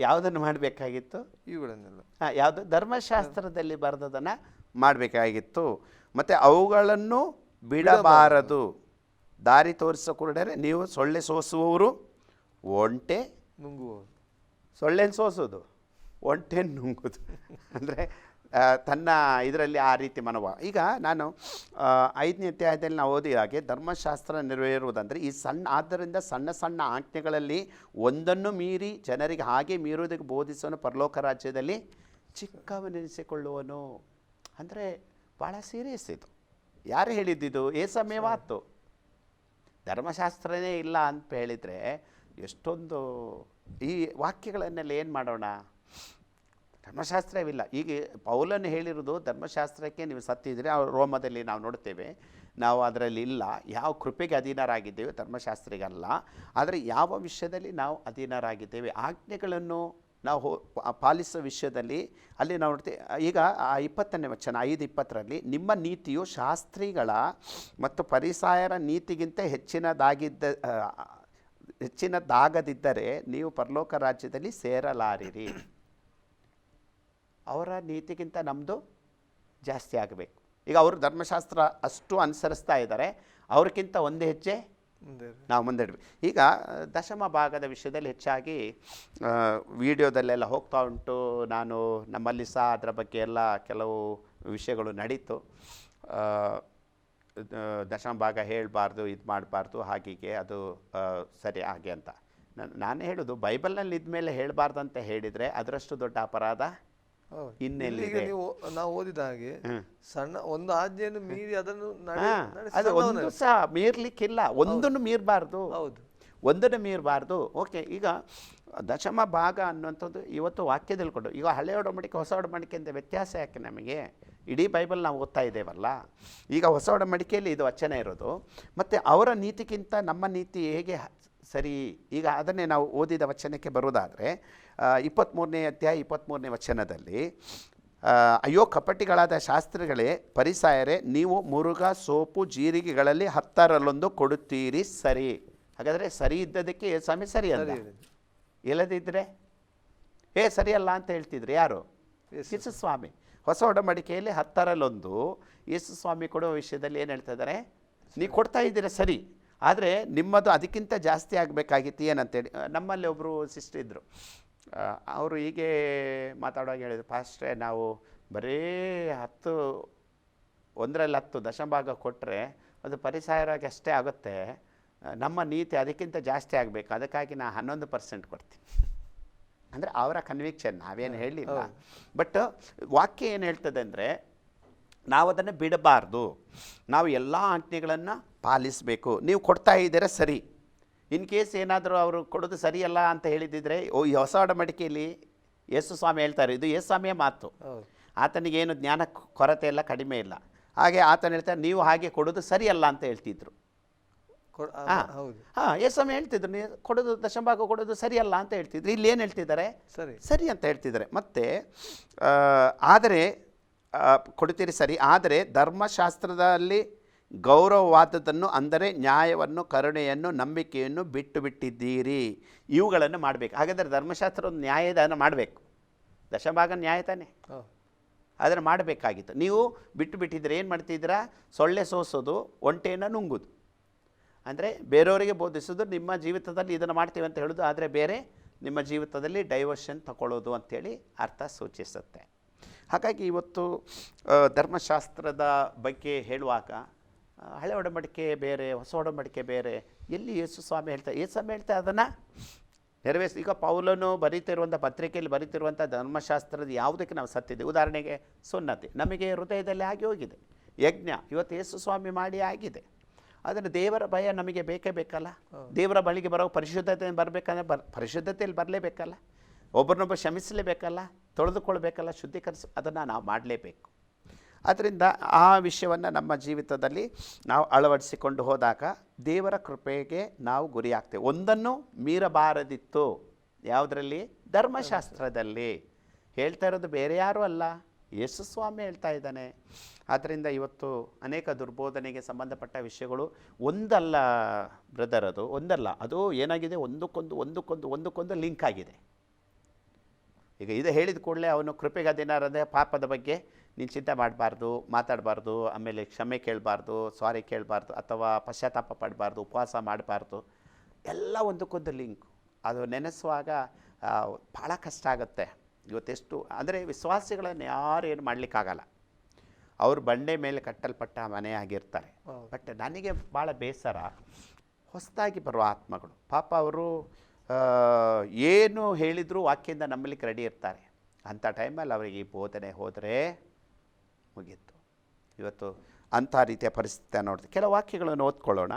ಯಾವುದನ್ನು ಮಾಡಬೇಕಾಗಿತ್ತು? ಇವುಗಳನ್ನೆಲ್ಲ ಯಾವುದು? ಧರ್ಮಶಾಸ್ತ್ರದಲ್ಲಿ ಬರೆದದನ್ನು ಮಾಡಬೇಕಾಗಿತ್ತು. ಮತ್ತು ಅವುಗಳನ್ನು ಬಿಡಬಾರದು. ದಾರಿ ತೋರಿಸೋ ಕುರುಡರೆ ನೀವು ಸೊಳ್ಳೆ ಸೋಸುವವರು, ಒಂಟೆ ನುಂಗುವವರು. ಸೊಳ್ಳೆನ ಸೋಸೋದು, ಒಂಟೆ ನುಂಗೋದು ಅಂದರೆ ತನ್ನ ಇದರಲ್ಲಿ ಆ ರೀತಿ ಮನೋಭಾವ. ಈಗ ನಾನು 5ನೇ ಅಧ್ಯಾಯದಲ್ಲಿ ನಾವು ಓದಿ ಹಾಗೆ ಧರ್ಮಶಾಸ್ತ್ರ ನೆರವೇರುವುದಂದರೆ ಆದ್ದರಿಂದ ಸಣ್ಣ ಸಣ್ಣ ಆಜ್ಞೆಗಳಲ್ಲಿ ಒಂದನ್ನು ಮೀರಿ ಜನರಿಗೆ ಹಾಗೆ ಮೀರುವುದಕ್ಕೆ ಬೋಧಿಸುವನು ಪರಲೋಕ ರಾಜ್ಯದಲ್ಲಿ ಚಿಕ್ಕವನೆನಿಸಿಕೊಳ್ಳುವನು. ಅಂದರೆ ಭಾಳ ಸೀರಿಯಸ್ ಇದು. ಯಾರು ಹೇಳಿದ್ದಿದು? ಏಸಮಯ ಮಾತು. ಧರ್ಮಶಾಸ್ತ್ರನೇ ಇಲ್ಲ ಅಂತ ಹೇಳಿದರೆ ಎಷ್ಟೊಂದು ಈ ವಾಕ್ಯಗಳನ್ನೆಲ್ಲ ಏನು ಮಾಡೋಣ? ಧರ್ಮಶಾಸ್ತ್ರವಿಲ್ಲ. ಈಗ ಪೌಲನು ಹೇಳಿರೋದು ಧರ್ಮಶಾಸ್ತ್ರಕ್ಕೆ ನೀವು ಸತ್ತಿದ್ರೆ, ರೋಮದಲ್ಲಿ ನಾವು ನೋಡ್ತೇವೆ, ನಾವು ಅದರಲ್ಲಿ ಇಲ್ಲ. ಯಾವ ಕೃಪೆಗೆ ಅಧೀನರಾಗಿದ್ದೇವೆ, ಧರ್ಮಶಾಸ್ತ್ರಿಗಲ್ಲ. ಆದರೆ ಯಾವ ವಿಷಯದಲ್ಲಿ ನಾವು ಅಧೀನರಾಗಿದ್ದೇವೆ, ಆಜ್ಞೆಗಳನ್ನು ನಾವು ಪಾಲಿಸೋ ವಿಷಯದಲ್ಲಿ ಅಲ್ಲಿ ನಾವು ನೋಡ್ತೇವೆ. ಈಗ 20ನೇ ವಚನ 5:20ರಲ್ಲಿ, ನಿಮ್ಮ ನೀತಿಯು ಶಾಸ್ತ್ರಿಗಳ ಮತ್ತು ಫರಿಸಾಯರ ನೀತಿಗಿಂತ ಹೆಚ್ಚಿನದಾಗದಿದ್ದರೆ ನೀವು ಪರಲೋಕ ರಾಜ್ಯದಲ್ಲಿ ಸೇರಲಾರಿರಿ. ಅವರ ನೀತಿಗಿಂತ ನಮ್ಮದು ಜಾಸ್ತಿ ಆಗಬೇಕು. ಈಗ ಅವರು ಧರ್ಮಶಾಸ್ತ್ರ ಅಷ್ಟು ಅನುಸರಿಸ್ತಾ ಇದ್ದಾರೆ, ಅವ್ರಿಗಿಂತ ಒಂದು ಹೆಜ್ಜೆ ನಾವು ಮುಂದೆ ಇಡಬೇಕು. ಈಗ ದಶಮ ಭಾಗದ ವಿಷಯದಲ್ಲಿ ಹೆಚ್ಚಾಗಿ ವಿಡಿಯೋದಲ್ಲೆಲ್ಲ ಹೋಗ್ತಾ ಉಂಟು. ನಮ್ಮಲ್ಲಿ ಸಹ ಅದರ ಬಗ್ಗೆ ಎಲ್ಲ ಕೆಲವು ವಿಷಯಗಳು ನಡೀತು. ದಶಮ ಭಾಗ ಹೇಳಬಾರ್ದು, ಇದು ಮಾಡಬಾರ್ದು, ಹಾಗೀಗೆ ಅದು ಸರಿ ಹಾಗೆ ಅಂತ ನಾನು ಹೇಳೋದು. ಬೈಬಲ್ನಲ್ಲಿ ಇದ್ಮೇಲೆ ಹೇಳಬಾರ್ದು ಅಂತ ಹೇಳಿದರೆ ಅದರಷ್ಟು ದೊಡ್ಡ ಅಪರಾಧ ಇನ್ನೆಲ್ಲಿದೆ? ನಾವು ಓದಿದ ಹಾಗೆ ಸಣ್ಣ ಒಂದು ಆಜ್ಞೆಯನ್ನು ಮೀರಿ ಅದನ್ನು ಅದು ಒಂದು ಸಹ ಮೀರ್ಲಿಕ್ಕಿಲ್ಲ. ಒಂದನ್ನು ಮೀರಬಾರ್ದು. ಹೌದು, ಒಂದನ್ನು ಮೀರಬಾರ್ದು. ಓಕೆ, ಈಗ ದಶಮ ಭಾಗ ಅನ್ನುವಂಥದ್ದು ಇವತ್ತು ವಾಕ್ಯದಲ್ಲಿ ಕೊಡು. ಈಗ ಹಳೆ ಒಡಂಬಡಿಕೆ ಹೊಸ ಒಡಂಬಡಿಕೆ ಅಂತ ವ್ಯತ್ಯಾಸ ಯಾಕೆ ನಮಗೆ? ಇಡೀ ಬೈಬಲ್ ನಾವು ಓದ್ತಾ ಇದ್ದೇವಲ್ಲ. ಈಗ ಹೊಸ ಒಡಂಬಡಿಕೆಯಲ್ಲಿ ಇದು ವಚನ ಇರೋದು. ಮತ್ತು ಅವರ ನೀತಿಗಿಂತ ನಮ್ಮ ನೀತಿ ಹೇಗೆ ಸರಿ? ಈಗ ಅದನ್ನೇ ನಾವು ಓದಿದ ವಚನಕ್ಕೆ ಬರುವುದಾದರೆ 23ನೇ ಅಧ್ಯಾಯ 23ನೇ ವಚನದಲ್ಲಿ, ಅಯ್ಯೋ ಕಪಟಿಗಳಾದ ಶಾಸ್ತ್ರಿಗಳೇ, ಫರಿಸಾಯರೇ, ನೀವು ಮುರುಗ ಸೋಪು ಜೀರಿಗೆಗಳಲ್ಲಿ 10ರಲ್ಲೊಂದು ಕೊಡುತ್ತೀರಿ ಸರಿ. ಹಾಗಾದರೆ ಸರಿ ಇದ್ದದಕ್ಕೆ ಸ್ವಾಮಿ ಸರಿ ಅಲ್ಲ, ಇಲ್ಲದಿದ್ದರೆ ಸರಿಯಲ್ಲ ಅಂತ ಹೇಳ್ತಿದ್ರು ಯಾರು? ಯೇಸು ಸ್ವಾಮಿ. ಹೊಸ ಒಡಂಬಡಿಕೆಯಲ್ಲಿ 10ರಲ್ಲೊಂದು ಯೇಸು ಸ್ವಾಮಿ ಕೊಡುವ ವಿಷಯದಲ್ಲಿ ಏನು ಹೇಳ್ತಾ ಇದ್ದಾರೆ? ನೀವು ಕೊಡ್ತಾ ಇದ್ದೀರ ಸರಿ, ಆದರೆ ನಿಮ್ಮದು ಅದಕ್ಕಿಂತ ಜಾಸ್ತಿ ಆಗಬೇಕಾಗಿತ್ತು ಏನಂತೇಳಿ. ನಮ್ಮಲ್ಲಿ ಒಬ್ಬರು ಸಿಸ್ಟರ್ ಇದ್ದರು. ಅವರು ಹೀಗೆ ಮಾತಾಡುವಾಗ ಹೇಳಿದರು, ಪಾಸ್ಟ್ರೆ ನಾವು ಬರೀ 10 ದಶಭಾಗ ಕೊಟ್ಟರೆ ಅದು ಪರಿಸಾಯರಾಗಿ ಅಷ್ಟೇ ಆಗುತ್ತೆ, ನಮ್ಮ ನೀತಿ ಅದಕ್ಕಿಂತ ಜಾಸ್ತಿ ಆಗಬೇಕು, ಅದಕ್ಕಾಗಿ ನಾನು 11% ಕೊಡ್ತೀನಿ. ಅಂದರೆ ಅವರ ಕನ್ವಿಕ್ಷನ್, ನಾವೇನು ಹೇಳಲಿಲ್ಲ. ಬಟ್ ವಾಕ್ಯ ಏನು ಹೇಳ್ತದೆ ಅಂದರೆ, ನಾವು ಅದನ್ನು ಬಿಡಬಾರ್ದು, ನಾವು ಎಲ್ಲ ಆಜ್ಞೆಗಳನ್ನು ಪಾಲಿಸಬೇಕು. ನೀವು ಕೊಡ್ತಾ ಇದ್ದೀರ ಸರಿ, ಇನ್ ಕೇಸ್ ಏನಾದರೂ ಅವರು ಕೊಡೋದು ಸರಿಯಲ್ಲ ಅಂತ ಹೇಳಿದಿದ್ರೆ, ಈ ಹೊಸ ಒಡಂಬಡಿಕೆಯಲ್ಲಿ ಯೇಸು ಸ್ವಾಮಿ ಹೇಳ್ತಾರೆ, ಇದು ಯೇಸು ಸ್ವಾಮಿಯ ಮಾತು. ಆತನಿಗೇನು ಜ್ಞಾನ ಕೊರತೆ ಇಲ್ಲ, ಕಡಿಮೆ ಇಲ್ಲ. ಹಾಗೆ ಆತನ ಹೇಳ್ತಾರೆ, ನೀವು ಹಾಗೆ ಕೊಡೋದು ಸರಿಯಲ್ಲ ಅಂತ ಹೇಳ್ತಿದ್ರು. ಯೇಸು ಸ್ವಾಮಿ ಹೇಳ್ತಿದ್ರು, ನೀವು ಕೊಡೋದು ದಶಭಾಗ ಕೊಡೋದು ಸರಿಯಲ್ಲ ಅಂತ ಹೇಳ್ತಿದ್ರು. ಇಲ್ಲಿ ಏನು ಹೇಳ್ತಿದ್ದಾರೆ? ಸರಿ ಅಂತ ಹೇಳ್ತಿದ್ದಾರೆ. ಮತ್ತು ಆದರೆ ಕೊಡ್ತೀರಿ ಸರಿ, ಆದರೆ ಧರ್ಮಶಾಸ್ತ್ರದಲ್ಲಿ ಗೌರವವಾದದ್ದನ್ನು, ಅಂದರೆ ನ್ಯಾಯವನ್ನು, ಕರುಣೆಯನ್ನು, ನಂಬಿಕೆಯನ್ನು ಬಿಟ್ಟು ಬಿಟ್ಟಿದ್ದೀರಿ. ಇವುಗಳನ್ನು ಮಾಡಬೇಕು. ಹಾಗಾದರೆ ಧರ್ಮಶಾಸ್ತ್ರ ಒಂದು ನ್ಯಾಯದಾನ ಮಾಡಬೇಕು. ದಶಭಾಗ ನ್ಯಾಯ ತಾನೆ, ಅದನ್ನು ಮಾಡಬೇಕಾಗಿತ್ತು. ನೀವು ಬಿಟ್ಟು ಬಿಟ್ಟಿದ್ರೆ ಏನು ಮಾಡ್ತಿದ್ದೀರಾ? ಸೊಳ್ಳೆ ಸೋಸೋದು, ಒಂಟೆಯನ್ನು ನುಂಗೋದು. ಅಂದರೆ ಬೇರೆಯವರಿಗೆ ಬೋಧಿಸೋದು, ನಿಮ್ಮ ಜೀವಿತದಲ್ಲಿ ಇದನ್ನು ಮಾಡ್ತೀವಿ ಅಂತ ಹೇಳೋದು, ಆದರೆ ಬೇರೆ ನಿಮ್ಮ ಜೀವಿತದಲ್ಲಿ ಡೈವರ್ಷನ್ ತಗೊಳ್ಳೋದು ಅಂಥೇಳಿ ಅರ್ಥ ಸೂಚಿಸುತ್ತೆ. ಹಾಗಾಗಿ ಇವತ್ತು ಧರ್ಮಶಾಸ್ತ್ರದ ಬಗ್ಗೆ ಹೇಳುವಾಗ ಹಳೆ ಒಡಂಬಡಿಕೆ ಬೇರೆ, ಹೊಸ ಒಡಂಬಡಿಕೆ ಬೇರೆ. ಎಲ್ಲಿ ಯೇಸು ಸ್ವಾಮಿ ಹೇಳ್ತಾರೆ ಅದನ್ನು ನೆರವೇರಿಸಿ. ಈಗ ಪೌಲನು ಬರೀತಿರುವಂಥ ಪತ್ರಿಕೆಯಲ್ಲಿ ಬರೀತಿರುವಂಥ ಧರ್ಮಶಾಸ್ತ್ರದ ಯಾವುದಕ್ಕೆ ನಾವು ಸತ್ತಿದೆ? ಉದಾಹರಣೆಗೆ ಸುನ್ನತಿ ನಮಗೆ ಹೃದಯದಲ್ಲಿ ಆಗಿ ಹೋಗಿದೆ. ಯಜ್ಞ ಇವತ್ತು ಯೇಸು ಸ್ವಾಮಿ ಮಾಡಿ ಆಗಿದೆ. ಅದನ್ನು ದೇವರ ಭಯ ನಮಗೆ ಬೇಕೇ ಬೇಕಲ್ಲ. ದೇವರ ಬಳಿಗೆ ಬರೋ ಪರಿಶುದ್ಧತೆಯನ್ನು ಬರಬೇಕಂದ್ರೆ ಪರಿಶುದ್ಧತೆಯಲ್ಲಿ ಬರಲೇಬೇಕಲ್ಲ. ಒಬ್ಬರನ್ನೊಬ್ಬ ಕ್ಷಮಿಸಲೇಬೇಕಲ್ಲ, ತೊಳೆದುಕೊಳ್ಬೇಕಲ್ಲ, ಅದನ್ನು ನಾವು ಮಾಡಲೇಬೇಕು. ಆದ್ದರಿಂದ ಆ ವಿಷಯವನ್ನು ನಮ್ಮ ಜೀವಿತದಲ್ಲಿ ನಾವು ಅಳವಡಿಸಿಕೊಂಡು ಹೋದಾಗ ದೇವರ ಕೃಪೆಗೆ ನಾವು ಗುರಿಯಾಗ್ತೇವೆ. ಒಂದನ್ನು ಮೀರಬಾರದಿತ್ತು. ಯಾವುದರಲ್ಲಿ? ಧರ್ಮಶಾಸ್ತ್ರದಲ್ಲಿ. ಹೇಳ್ತಾ ಇರೋದು ಬೇರೆ ಯಾರೂ ಅಲ್ಲ, ಯೇಸು ಸ್ವಾಮಿ ಹೇಳ್ತಾ ಇದ್ದಾನೆ. ಆದ್ದರಿಂದ ಇವತ್ತು ಅನೇಕ ದುರ್ಬೋಧನೆಗೆ ಸಂಬಂಧಪಟ್ಟ ವಿಷಯಗಳು ಒಂದಲ್ಲ ಬ್ರದರ್, ಅದು ಒಂದಲ್ಲ. ಅದು ಏನಾಗಿದೆ, ಒಂದಕ್ಕೊಂದು ಲಿಂಕ್ ಆಗಿದೆ. ಈಗ ಇದು ಹೇಳಿದ ಕೂಡಲೇ ಅವನು ಕೃಪೆಗೆ ಅಧೀನರಾದ ಪಾಪದ ಬಗ್ಗೆ ನೀನು ಚಿಂತೆ ಮಾಡಬಾರ್ದು, ಮಾತಾಡಬಾರ್ದು, ಆಮೇಲೆ ಕ್ಷಮೆ ಕೇಳಬಾರ್ದು, ಸಾರಿ ಕೇಳಬಾರ್ದು, ಅಥವಾ ಪಶ್ಚಾತ್ತಾಪ ಪಡಬಾರ್ದು, ಉಪವಾಸ ಮಾಡಬಾರ್ದು. ಎಲ್ಲ ಒಂದಕ್ಕೊಂದು ಲಿಂಕು. ಅದು ನೆನೆಸುವಾಗ ಭಾಳ ಕಷ್ಟ ಆಗುತ್ತೆ. ಇವತ್ತೆಷ್ಟು ಅಂದರೆ ವಿಶ್ವಾಸಿಗಳನ್ನು ಯಾರೇನು ಮಾಡಲಿಕ್ಕಾಗಲ್ಲ. ಅವರು ಬಂಡೆ ಮೇಲೆ ಕಟ್ಟಲ್ಪಟ್ಟ ಮನೆ ಆಗಿರ್ತಾರೆ. ಬಟ್ ನನಗೆ ಭಾಳ ಬೇಸರ, ಹೊಸದಾಗಿ ಬರುವ ಆತ್ಮಗಳು ಪಾಪ ಅವರು ಏನು ಹೇಳಿದರೂ ವಾಕ್ಯದಿಂದ ನಂಬಲಿಕ್ಕೆ ರೆಡಿ ಇರ್ತಾರೆ. ಅಂಥ ಟೈಮಲ್ಲಿ ಅವರಿಗೆ ಈ ಬೋಧನೆ ಹೋದರೆ ಮುಗೀತು. ಇವತ್ತು ಅಂಥ ರೀತಿಯ ಪರಿಸ್ಥಿತಿ ನೋಡ್ತೀವಿ. ಕೆಲವು ವಾಕ್ಯಗಳನ್ನು ಓದ್ಕೊಳ್ಳೋಣ.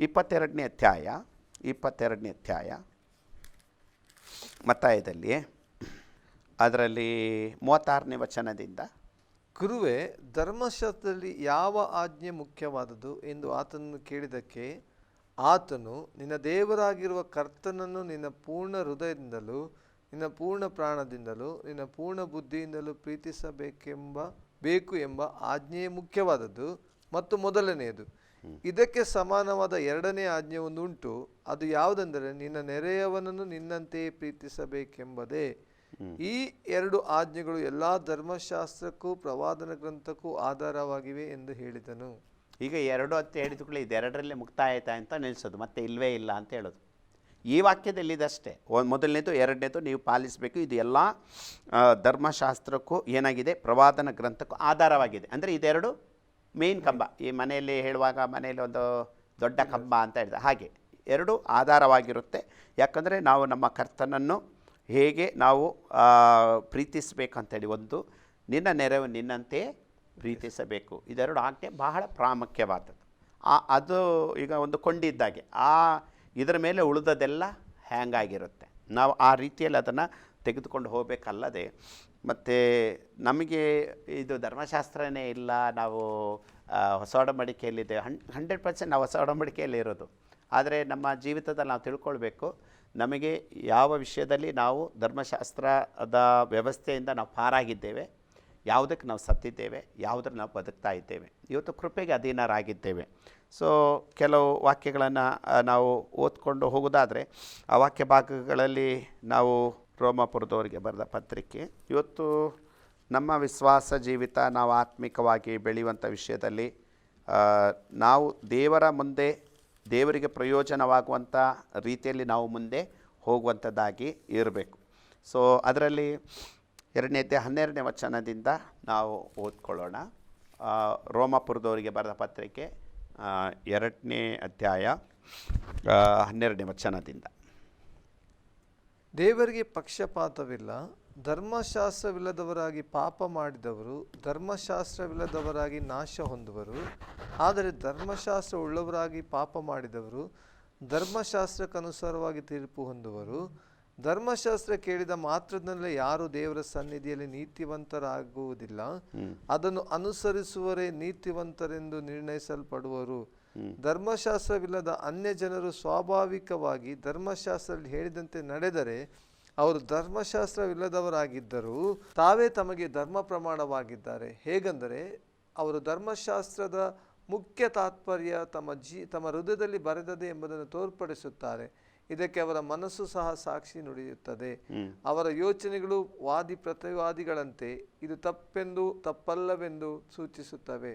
22ನೇ ಅಧ್ಯಾಯ ಮತ್ತಾಯದಲ್ಲಿ ಅದರಲ್ಲಿ 36ನೇ ವಚನದಿಂದ, ಗುರುವೇ, ಧರ್ಮಶಾಸ್ತ್ರದಲ್ಲಿ ಯಾವ ಆಜ್ಞೆ ಮುಖ್ಯವಾದದ್ದು ಎಂದು ಆತನನ್ನು ಕೇಳಿದ್ದಕ್ಕೆ ಆತನು, ನಿನ್ನ ದೇವರಾಗಿರುವ ಕರ್ತನನ್ನು ನಿನ್ನ ಪೂರ್ಣ ಹೃದಯದಿಂದಲೂ, ನಿನ್ನ ಪೂರ್ಣ ಪ್ರಾಣದಿಂದಲೂ, ನಿನ್ನ ಪೂರ್ಣ ಬುದ್ಧಿಯಿಂದಲೂ ಬೇಕು ಎಂಬ ಆಜ್ಞೆಯೇ ಮುಖ್ಯವಾದದ್ದು ಮತ್ತು ಮೊದಲನೆಯದು. ಇದಕ್ಕೆ ಸಮಾನವಾದ ಎರಡನೇ ಆಜ್ಞೆ ಒಂದು ಉಂಟು. ಅದು ಯಾವುದೆಂದರೆ, ನಿನ್ನ ನೆರೆಯವನನ್ನು ನಿನ್ನಂತೆಯೇ ಪ್ರೀತಿಸಬೇಕೆಂಬುದೇ. ಈ ಎರಡು ಆಜ್ಞೆಗಳು ಎಲ್ಲ ಧರ್ಮಶಾಸ್ತ್ರಕ್ಕೂ ಪ್ರವಾದನ ಗ್ರಂಥಕ್ಕೂ ಆಧಾರವಾಗಿವೆ ಎಂದು ಹೇಳಿದನು. ಈಗ ಎರಡು ಅಂತ ಹೇಳಿದ ಇದೆರಡರಲ್ಲೇ ಮುಕ್ತಾಯ ಆಯ್ತಾ ಅಂತ ನಿಲ್ಲಿಸೋದು, ಮತ್ತೆ ಇಲ್ಲವೇ ಇಲ್ಲ ಅಂತ ಹೇಳೋದು. ಈ ವಾಕ್ಯದಲ್ಲಿ ಇದಷ್ಟೇ. ಮೊದಲನೇದು, ಎರಡನೇದು ನೀವು ಪಾಲಿಸಬೇಕು. ಇದು ಎಲ್ಲ ಧರ್ಮಶಾಸ್ತ್ರಕ್ಕೂ ಏನಾಗಿದೆ, ಪ್ರವಾದನ ಗ್ರಂಥಕ್ಕೂ ಆಧಾರವಾಗಿದೆ. ಅಂದರೆ ಇದೆರಡು ಮೇನ್ ಕಂಬ. ಈ ಮನೆಯಲ್ಲಿ ಹೇಳುವಾಗ ಮನೆಯಲ್ಲಿ ಒಂದು ದೊಡ್ಡ ಕಂಬ ಅಂತ ಹೇಳಿದೆ ಹಾಗೆ ಎರಡು ಆಧಾರವಾಗಿರುತ್ತೆ. ಯಾಕಂದರೆ ನಾವು ನಮ್ಮ ಕರ್ತನನ್ನು ಹೇಗೆ ನಾವು ಪ್ರೀತಿಸಬೇಕಂತೇಳಿ, ಒಂದು ನಿನ್ನ ನೆರವು ನಿನ್ನಂತೆ ಪ್ರೀತಿಸಬೇಕು. ಇದೆರಡು ಆಜ್ಞೆ ಬಹಳ ಪ್ರಾಮುಖ್ಯವಾದದ್ದು. ಅದು ಈಗ ಒಂದು ಕೊಂಡಿದ್ದಾಗೆ ಇದರ ಮೇಲೆ ಉಳಿದದೆಲ್ಲ ಹ್ಯಾಂಗಾಗಿರುತ್ತೆ. ನಾವು ಆ ರೀತಿಯಲ್ಲಿ ಅದನ್ನು ತೆಗೆದುಕೊಂಡು ಹೋಗಬೇಕಲ್ಲದೆ, ಮತ್ತು ನಮಗೆ ಇದು ಧರ್ಮಶಾಸ್ತ್ರನೇ ಇಲ್ಲ, ನಾವು ಹೊಸ ಒಡಂಬಡಿಕೆಯಲ್ಲಿದೆ. 100% ನಾವು ಹೊಸ ಒಡಂಬಡಿಕೆಯಲ್ಲಿ ಇರೋದು. ಆದರೆ ನಮ್ಮ ಜೀವಿತದಲ್ಲಿ ನಾವು ತಿಳ್ಕೊಳ್ಬೇಕು, ನಮಗೆ ಯಾವ ವಿಷಯದಲ್ಲಿ ನಾವು ಧರ್ಮಶಾಸ್ತ್ರದ ವ್ಯವಸ್ಥೆಯಿಂದ ನಾವು ಪಾರಾಗಿದ್ದೇವೆ, ಯಾವುದಕ್ಕೆ ನಾವು ಸತ್ತಿದ್ದೇವೆ, ಯಾವುದನ್ನು ನಾವು ಬದುಕ್ತಾ ಇದ್ದೇವೆ. ಇವತ್ತು ಕೃಪೆಗೆ ಅಧೀನರಾಗಿದ್ದೇವೆ. ಸೊ ಕೆಲವು ವಾಕ್ಯಗಳನ್ನು ನಾವು ಓದ್ಕೊಂಡು ಹೋಗೋದಾದರೆ, ಆ ವಾಕ್ಯ ಭಾಗಗಳಲ್ಲಿ ನಾವು ರೋಮಾಪುರದವರಿಗೆ ಬರೆದ ಪತ್ರಿಕೆ, ಇವತ್ತು ನಮ್ಮ ವಿಶ್ವಾಸ ಜೀವಿತ ನಾವು ಆತ್ಮಿಕವಾಗಿ ಬೆಳೆಯುವಂಥ ವಿಷಯದಲ್ಲಿ ನಾವು ದೇವರ ಮುಂದೆ ದೇವರಿಗೆ ಪ್ರಯೋಜನವಾಗುವಂಥ ರೀತಿಯಲ್ಲಿ ನಾವು ಮುಂದೆ ಹೋಗುವಂಥದ್ದಾಗಿ ಇರಬೇಕು. ಸೊ ಅದರಲ್ಲಿ 2ನೇ ಅಧ್ಯಾಯ 12ನೇ ವಚನದಿಂದ ನಾವು ಓದ್ಕೊಳ್ಳೋಣ. ರೋಮಾಪುರದವರಿಗೆ ಬರೆದ ಪತ್ರಿಕೆ 2ನೇ ಅಧ್ಯಾಯ 12ನೇ ವಚನದಿಂದ, ದೇವರಿಗೆ ಪಕ್ಷಪಾತವಿಲ್ಲ. ಧರ್ಮಶಾಸ್ತ್ರವಿಲ್ಲದವರಾಗಿ ಪಾಪ ಮಾಡಿದವರು ಧರ್ಮಶಾಸ್ತ್ರವಿಲ್ಲದವರಾಗಿ ನಾಶ ಹೊಂದುವರು. ಆದರೆ ಧರ್ಮಶಾಸ್ತ್ರ ಉಳ್ಳವರಾಗಿ ಪಾಪ ಮಾಡಿದವರು ಧರ್ಮಶಾಸ್ತ್ರಕ್ಕನುಸಾರವಾಗಿ ತೀರ್ಪು ಹೊಂದುವರು. ಧರ್ಮಶಾಸ್ತ್ರ ಕೇಳಿದ ಮಾತ್ರದಲ್ಲೇ ಯಾರು ದೇವರ ಸನ್ನಿಧಿಯಲ್ಲಿ ನೀತಿವಂತರಾಗುವುದಿಲ್ಲ, ಅದನ್ನು ಅನುಸರಿಸುವರೇ ನೀತಿವಂತರೆಂದು ನಿರ್ಣಯಿಸಲ್ಪಡುವರು. ಧರ್ಮಶಾಸ್ತ್ರವಿಲ್ಲದ ಅನ್ಯ ಜನರು ಸ್ವಾಭಾವಿಕವಾಗಿ ಧರ್ಮಶಾಸ್ತ್ರದಲ್ಲಿ ಹೇಳಿದಂತೆ ನಡೆದರೆ ಅವರು ಧರ್ಮಶಾಸ್ತ್ರವಿಲ್ಲದವರಾಗಿದ್ದರೂ ತಾವೇ ತಮಗೆ ಧರ್ಮ ಪ್ರಮಾಣವಾಗಿದ್ದಾರೆ. ಹೇಗೆಂದರೆ ಅವರು ಧರ್ಮಶಾಸ್ತ್ರದ ಮುಖ್ಯ ತಾತ್ಪರ್ಯ ತಮ್ಮ ಹೃದಯದಲ್ಲಿ ಬರೆದದೆ ಎಂಬುದನ್ನು ತೋರ್ಪಡಿಸುತ್ತಾರೆ. ಇದಕ್ಕೆ ಅವರ ಮನಸ್ಸು ಸಹ ಸಾಕ್ಷಿ ನುಡಿಯುತ್ತದೆ. ಅವರ ಯೋಚನೆಗಳು ವಾದಿ ಪ್ರತಿವಾದಿಗಳಂತೆ ಇದು ತಪ್ಪೆಂದು ತಪ್ಪಲ್ಲವೆಂದು ಸೂಚಿಸುತ್ತವೆ.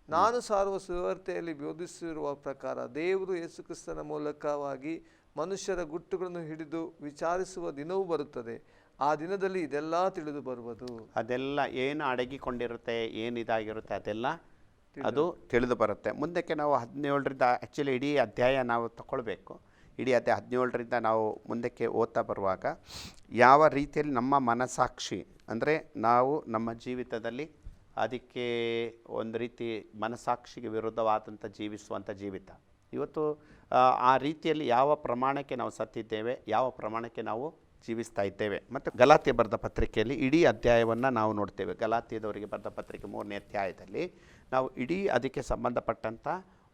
ನಾನು ಸಾರುವ ಸುವಾರ್ತೆಯಲ್ಲಿ ಬೋಧಿಸಿರುವ ಪ್ರಕಾರ ದೇವರು ಯೇಸುಕ್ರಿಸ್ತನ ಮೂಲಕವಾಗಿ ಮನುಷ್ಯರ ಗುಟ್ಟುಗಳನ್ನು ಹಿಡಿದು ವಿಚಾರಿಸುವ ದಿನವೂ ಬರುತ್ತದೆ. ಆ ದಿನದಲ್ಲಿ ಇದೆಲ್ಲ ತಿಳಿದು ಬರುವುದು. ಅದೆಲ್ಲ ಏನು ಅಡಗಿಕೊಂಡಿರುತ್ತೆ, ಏನು ಇದಾಗಿರುತ್ತೆ ಅದೆಲ್ಲ ಅದು ತಿಳಿದು ಬರುತ್ತೆ. ಮುಂದಕ್ಕೆ ನಾವು 17ರಿಂದ ಆ್ಯಕ್ಚುಲಿ ಇಡೀ ಅಧ್ಯಾಯ ನಾವು ತಗೊಳ್ಬೇಕು. ಇಡೀ ಅಧ್ಯಾಯ 17ರಿಂದ ನಾವು ಮುಂದಕ್ಕೆ ಓದ್ತಾ ಬರುವಾಗ ಯಾವ ರೀತಿಯಲ್ಲಿ ನಮ್ಮ ಮನಸ್ಸಾಕ್ಷಿ ಅಂದರೆ ನಾವು ನಮ್ಮ ಜೀವಿತದಲ್ಲಿ ಅದಕ್ಕೆ ಒಂದು ರೀತಿ ಮನಸ್ಸಾಕ್ಷಿಗೆ ವಿರುದ್ಧವಾದಂಥ ಜೀವಿಸುವಂಥ ಜೀವಿತ ಇವತ್ತು ಆ ರೀತಿಯಲ್ಲಿ ಯಾವ ಪ್ರಮಾಣಕ್ಕೆ ನಾವು ಸತ್ತಿದ್ದೇವೆ, ಯಾವ ಪ್ರಮಾಣಕ್ಕೆ ನಾವು ಜೀವಿಸ್ತಾ ಇದ್ದೇವೆ. ಮತ್ತು ಗಲಾತ್ಯ ಬರೆದ ಪತ್ರಿಕೆಯಲ್ಲಿ ಇಡೀ ಅಧ್ಯಾಯವನ್ನು ನಾವು ನೋಡ್ತೇವೆ. ಗಲಾತ್ಯದವರಿಗೆ ಬರೆದ ಪತ್ರಿಕೆ 3ನೇ ಅಧ್ಯಾಯದಲ್ಲಿ ನಾವು ಇಡೀ ಅದಕ್ಕೆ ಸಂಬಂಧಪಟ್ಟಂಥ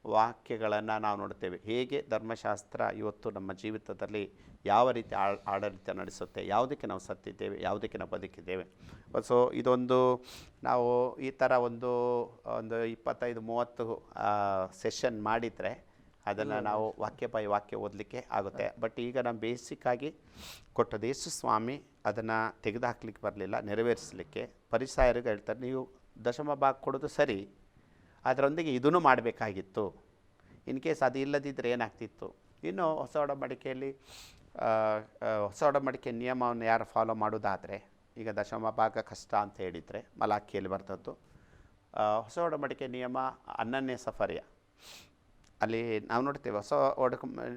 ವಾಕ್ಯಗಳನ್ನು ನಾವು ನೋಡ್ತೇವೆ. ಹೇಗೆ ಧರ್ಮಶಾಸ್ತ್ರ ಇವತ್ತು ನಮ್ಮ ಜೀವಿತದಲ್ಲಿ ಯಾವ ರೀತಿ ಆಡಳಿತ ನಡೆಸುತ್ತೆ, ಯಾವುದಕ್ಕೆ ನಾವು ಸತ್ತಿದ್ದೇವೆ, ಯಾವುದಕ್ಕೆ ನಾವು ಬದುಕಿದ್ದೇವೆ. ಸೊ ಇದೊಂದು ನಾವು ಈ ಥರ ಒಂದು 25-30 ಸೆಷನ್ ಮಾಡಿದರೆ ಅದನ್ನು ನಾವು ವಾಕ್ಯ ಬೈ ವಾಕ್ಯ ಓದಲಿಕ್ಕೆ ಆಗುತ್ತೆ. ಬಟ್ ಈಗ ನಮ್ಮ ಬೇಸಿಕ್ಕಾಗಿ ಕೊಟ್ಟದ್ದು ಯೇಸು ಸ್ವಾಮಿ ಅದನ್ನು ತೆಗೆದುಹಾಕ್ಲಿಕ್ಕೆ ಬರಲಿಲ್ಲ, ನೆರವೇರಿಸಲಿಕ್ಕೆ. ಫರಿಸಾಯರಿಗೆ ಹೇಳ್ತಾರೆ, ನೀವು ದಶಮ ಭಾಗ ಕೊಡೋದು ಸರಿ, ಅದರೊಂದಿಗೆ ಇದನ್ನು ಮಾಡಬೇಕಾಗಿತ್ತು. ಇನ್ ಕೇಸ್ ಅದು ಇಲ್ಲದಿದ್ದರೆ ಏನಾಗ್ತಿತ್ತು. ಇನ್ನು ಹೊಸ ಒಡಂಬಡಿಕೆಯಲ್ಲಿ ಹೊಸ ಒಡಂಬಡಿಕೆ ನಿಯಮವನ್ನು ಯಾರು ಫಾಲೋ ಮಾಡೋದಾದರೆ, ಈಗ ದಶಮ ಭಾಗ ಕಷ್ಟ ಅಂತ ಹೇಳಿದರೆ ಮಲಾಖಿಯಲ್ಲಿ ಬರ್ತದ್ದು. ಹೊಸ ಒಡಂಬಡಿಕೆ ನಿಯಮ 12ನೇ ಸಫರ್ಯ ಅಲ್ಲಿ ನಾವು ನೋಡ್ತೇವೆ. ಹೊಸ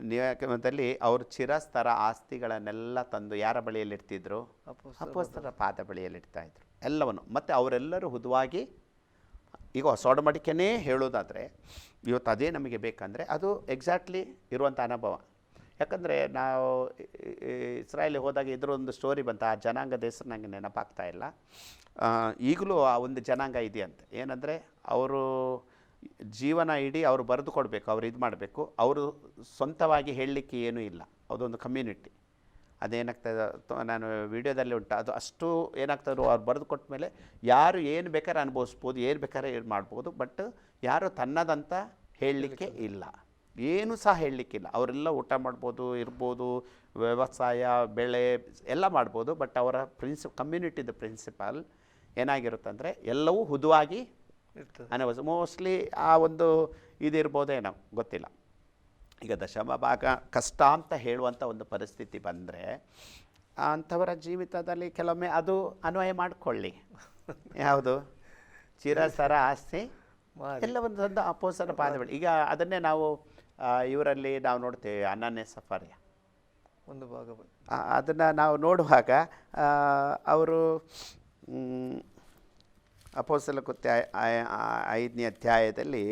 ನಿಯಮದಲ್ಲಿ ಅವರು ಚಿರಸ್ತರ ಆಸ್ತಿಗಳನ್ನೆಲ್ಲ ತಂದು ಯಾರ ಬಳಿಯಲ್ಲಿಡ್ತಿದ್ರು? ಅಪೊಸ್ತಲರ ಪಾದ ಬಳಿಯಲ್ಲಿಡ್ತಾಯಿದ್ರು ಎಲ್ಲವನ್ನು. ಮತ್ತು ಅವರೆಲ್ಲರೂ ಹುದುವಾಗಿ ಈಗ ಹೊಸ ಒಡಂಬಡಿಕೆನೇ ಹೇಳೋದಾದರೆ ಇವತ್ತು ಅದೇ ನಮಗೆ ಬೇಕಂದರೆ ಅದು ಎಕ್ಸಾಕ್ಟ್ಲಿ ಇರುವಂಥ ಅನುಭವ. ಯಾಕಂದರೆ ನಾವು ಇಸ್ರಾಯೇಲಿಗೆ ಹೋದಾಗ ಇದರೊಂದು ಸ್ಟೋರಿ ಬಂತು. ಆ ಜನಾಂಗದ ಹೆಸರು ನನಗೆ ನೆನಪಾಗ್ತಾ ಇಲ್ಲ. ಈಗಲೂ ಆ ಒಂದು ಜನಾಂಗ ಇದೆಯಂತೆ. ಏನಂದರೆ ಅವರು ಜೀವನ ಇಡೀ ಅವರು ಬರೆದು ಕೊಡಬೇಕು, ಅವರು ಇದು ಮಾಡಬೇಕು. ಅವರು ಸ್ವಂತವಾಗಿ ಹೇಳಲಿಕ್ಕೆ ಏನೂ ಇಲ್ಲ. ಅದೊಂದು ಕಮ್ಯುನಿಟಿ. ಅದೇನಾಗ್ತದೆ ನಾನು ವಿಡಿಯೋದಲ್ಲಿ ಉಂಟು. ಅದು ಅಷ್ಟು ಏನಾಗ್ತದೆ, ಅವ್ರು ಬರೆದು ಕೊಟ್ಟ ಮೇಲೆ ಯಾರು ಏನು ಬೇಕಾದ್ರೆ ಅನುಭವಿಸ್ಬೋದು, ಏನು ಬೇಕಾದ್ರೆ ಇದು ಮಾಡ್ಬೋದು. ಬಟ್ ಯಾರು ತನ್ನದಂತ ಹೇಳಲಿಕ್ಕೆ ಇಲ್ಲ, ಏನೂ ಸಹ ಹೇಳಲಿಕ್ಕಿಲ್ಲ. ಅವರೆಲ್ಲ ಊಟ ಮಾಡ್ಬೋದು, ಇರ್ಬೋದು, ವ್ಯವಸಾಯ ಬೆಳೆ ಎಲ್ಲ ಮಾಡ್ಬೋದು. ಬಟ್ ಅವರ ಕಮ್ಯುನಿಟಿದ ಪ್ರಿನ್ಸಿಪಲ್ ಏನಾಗಿರುತ್ತೆ ಅಂದರೆ ಎಲ್ಲವೂ ಹುದುವಾಗಿ ಅನವಸ. ಮೋಸ್ಟ್ಲಿ ಆ ಒಂದು ಇದಿರ್ಬೋದೇನೋ ಗೊತ್ತಿಲ್ಲ. ಈಗ ದಶಮ ಭಾಗ ಕಷ್ಟ ಅಂತ ಹೇಳುವಂಥ ಒಂದು ಪರಿಸ್ಥಿತಿ ಬಂದರೆ ಅಂಥವರ ಜೀವಿತದಲ್ಲಿ ಕೆಲವೊಮ್ಮೆ ಅದು ಅನ್ವಯ ಮಾಡಿಕೊಳ್ಳಿ. ಯಾವುದು ಚಿರಸರ ಆಸ್ತಿ ಎಲ್ಲ ಒಂದು ಅಪೋಸರ ಪಾದಗಳು. ಈಗ ಅದನ್ನೇ ನಾವು ಇವರಲ್ಲಿ ನಾವು ನೋಡ್ತೇವೆ. 12ನೇ ಸಫರ್ಯ ಒಂದು ಭಾಗ ಅದನ್ನು ನಾವು ನೋಡುವಾಗ ಅವರು ಅಪೊಸ್ತಲ ಕೃತ್ಯ 5ನೇ ಅಧ್ಯಾಯದಲ್ಲಿ,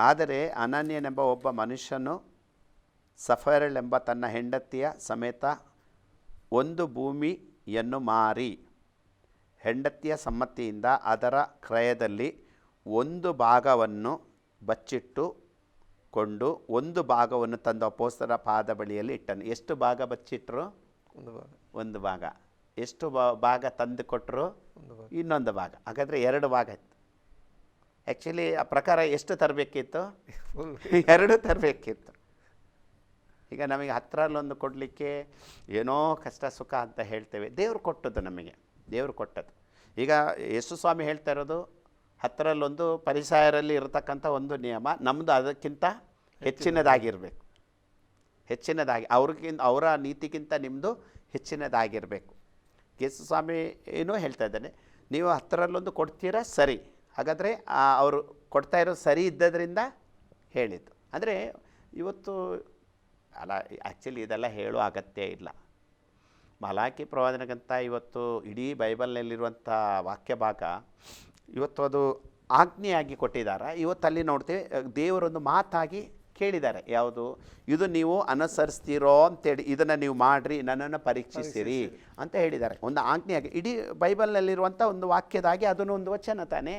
ಆದರೆ ಅನನ್ಯನೆಂಬ ಒಬ್ಬ ಮನುಷ್ಯನು ಸಫರಳೆಂಬ ತನ್ನ ಹೆಂಡತಿಯ ಸಮೇತ ಒಂದು ಭೂಮಿಯನ್ನು ಮಾರಿ ಹೆಂಡತಿಯ ಸಮ್ಮತಿಯಿಂದ ಅದರ ಕ್ರಯದಲ್ಲಿ ಒಂದು ಭಾಗವನ್ನು ಬಚ್ಚಿಟ್ಟುಕೊಂಡು ಒಂದು ಭಾಗವನ್ನು ತಂದು ಅಪೊಸ್ತಲರ ಪಾದ ಬಳಿಯಲ್ಲಿ ಇಟ್ಟನು. ಎಷ್ಟು ಭಾಗ ಬಚ್ಚಿಟ್ರು? ಒಂದು ಭಾಗ. ಎಷ್ಟು ಭಾಗ ತಂದು ಕೊಟ್ಟರು? ಇನ್ನೊಂದು ಭಾಗ. ಹಾಗಾದರೆ 2 ಭಾಗ ಇತ್ತು. ಆ್ಯಕ್ಚುಲಿ ಆ ಪ್ರಕಾರ ಎಷ್ಟು ತರಬೇಕಿತ್ತು? 2 ತರಬೇಕಿತ್ತು. ಈಗ ನಮಗೆ 10ರಲ್ಲೊಂದು ಕೊಡಲಿಕ್ಕೆ ಏನೋ ಕಷ್ಟ ಸುಖ ಅಂತ ಹೇಳ್ತೇವೆ. ದೇವರು ಕೊಟ್ಟದ್ದು ನಮಗೆ, ದೇವರು ಕೊಟ್ಟದ್ದು. ಈಗ ಯೇಸು ಸ್ವಾಮಿ ಹೇಳ್ತಾ ಇರೋದು 10ರಲ್ಲೊಂದು ಫರಿಸಾಯರಲ್ಲಿ ಇರತಕ್ಕಂಥ ಒಂದು ನಿಯಮ ನಮ್ಮದು ಅದಕ್ಕಿಂತ ಹೆಚ್ಚಿನದಾಗಿರಬೇಕು. ಅವರ ನೀತಿಗಿಂತ ನಿಮ್ಮದು ಹೆಚ್ಚಿನದಾಗಿರಬೇಕು. ಯೇಸು ಸ್ವಾಮಿ ಏನೋ ಹೇಳ್ತಾ ಇದ್ದಾನೆ, ನೀವು 10ರಲ್ಲೊಂದು ಕೊಡ್ತೀರಾ ಸರಿ. ಹಾಗಾದರೆ ಅವರು ಕೊಡ್ತಾ ಇರೋದು ಸರಿ ಇದ್ದದ್ರಿಂದ ಹೇಳಿದ್ದು. ಅಂದರೆ ಇವತ್ತು ಅಲ್ಲ, ಆ್ಯಕ್ಚುಲಿ ಇದೆಲ್ಲ ಹೇಳೋ ಅಗತ್ಯ ಇಲ್ಲ. ಮಲಾಕಿ ಪ್ರವಾದನೆಗಂತ ಇವತ್ತು ಇಡೀ ಬೈಬಲ್ನಲ್ಲಿರುವಂಥ ವಾಕ್ಯ ಭಾಗ ಇವತ್ತು ಅದು ಆಜ್ಞೆಯಾಗಿ ಕೊಟ್ಟಿದ್ದಾರೆ. ಇವತ್ತಲ್ಲಿ ನೋಡ್ತೇವೆ ದೇವರೊಂದು ಮಾತಾಗಿ ಕೇಳಿದ್ದಾರೆ. ಯಾವುದು? ಇದು ನೀವು ಅನುಸರಿಸ್ತೀರೋ ಅಂತೇಳಿ, ಇದನ್ನು ನೀವು ಮಾಡಿರಿ, ನನ್ನನ್ನು ಪರೀಕ್ಷಿಸಿರಿ ಅಂತ ಹೇಳಿದ್ದಾರೆ. ಒಂದು ಆಜ್ಞೆಯಾಗಿ ಇಡೀ ಬೈಬಲ್ನಲ್ಲಿರುವಂಥ ಒಂದು ವಾಕ್ಯದಾಗಿ ಅದನ್ನು ಒಂದು ವಚನ ತಾನೇ.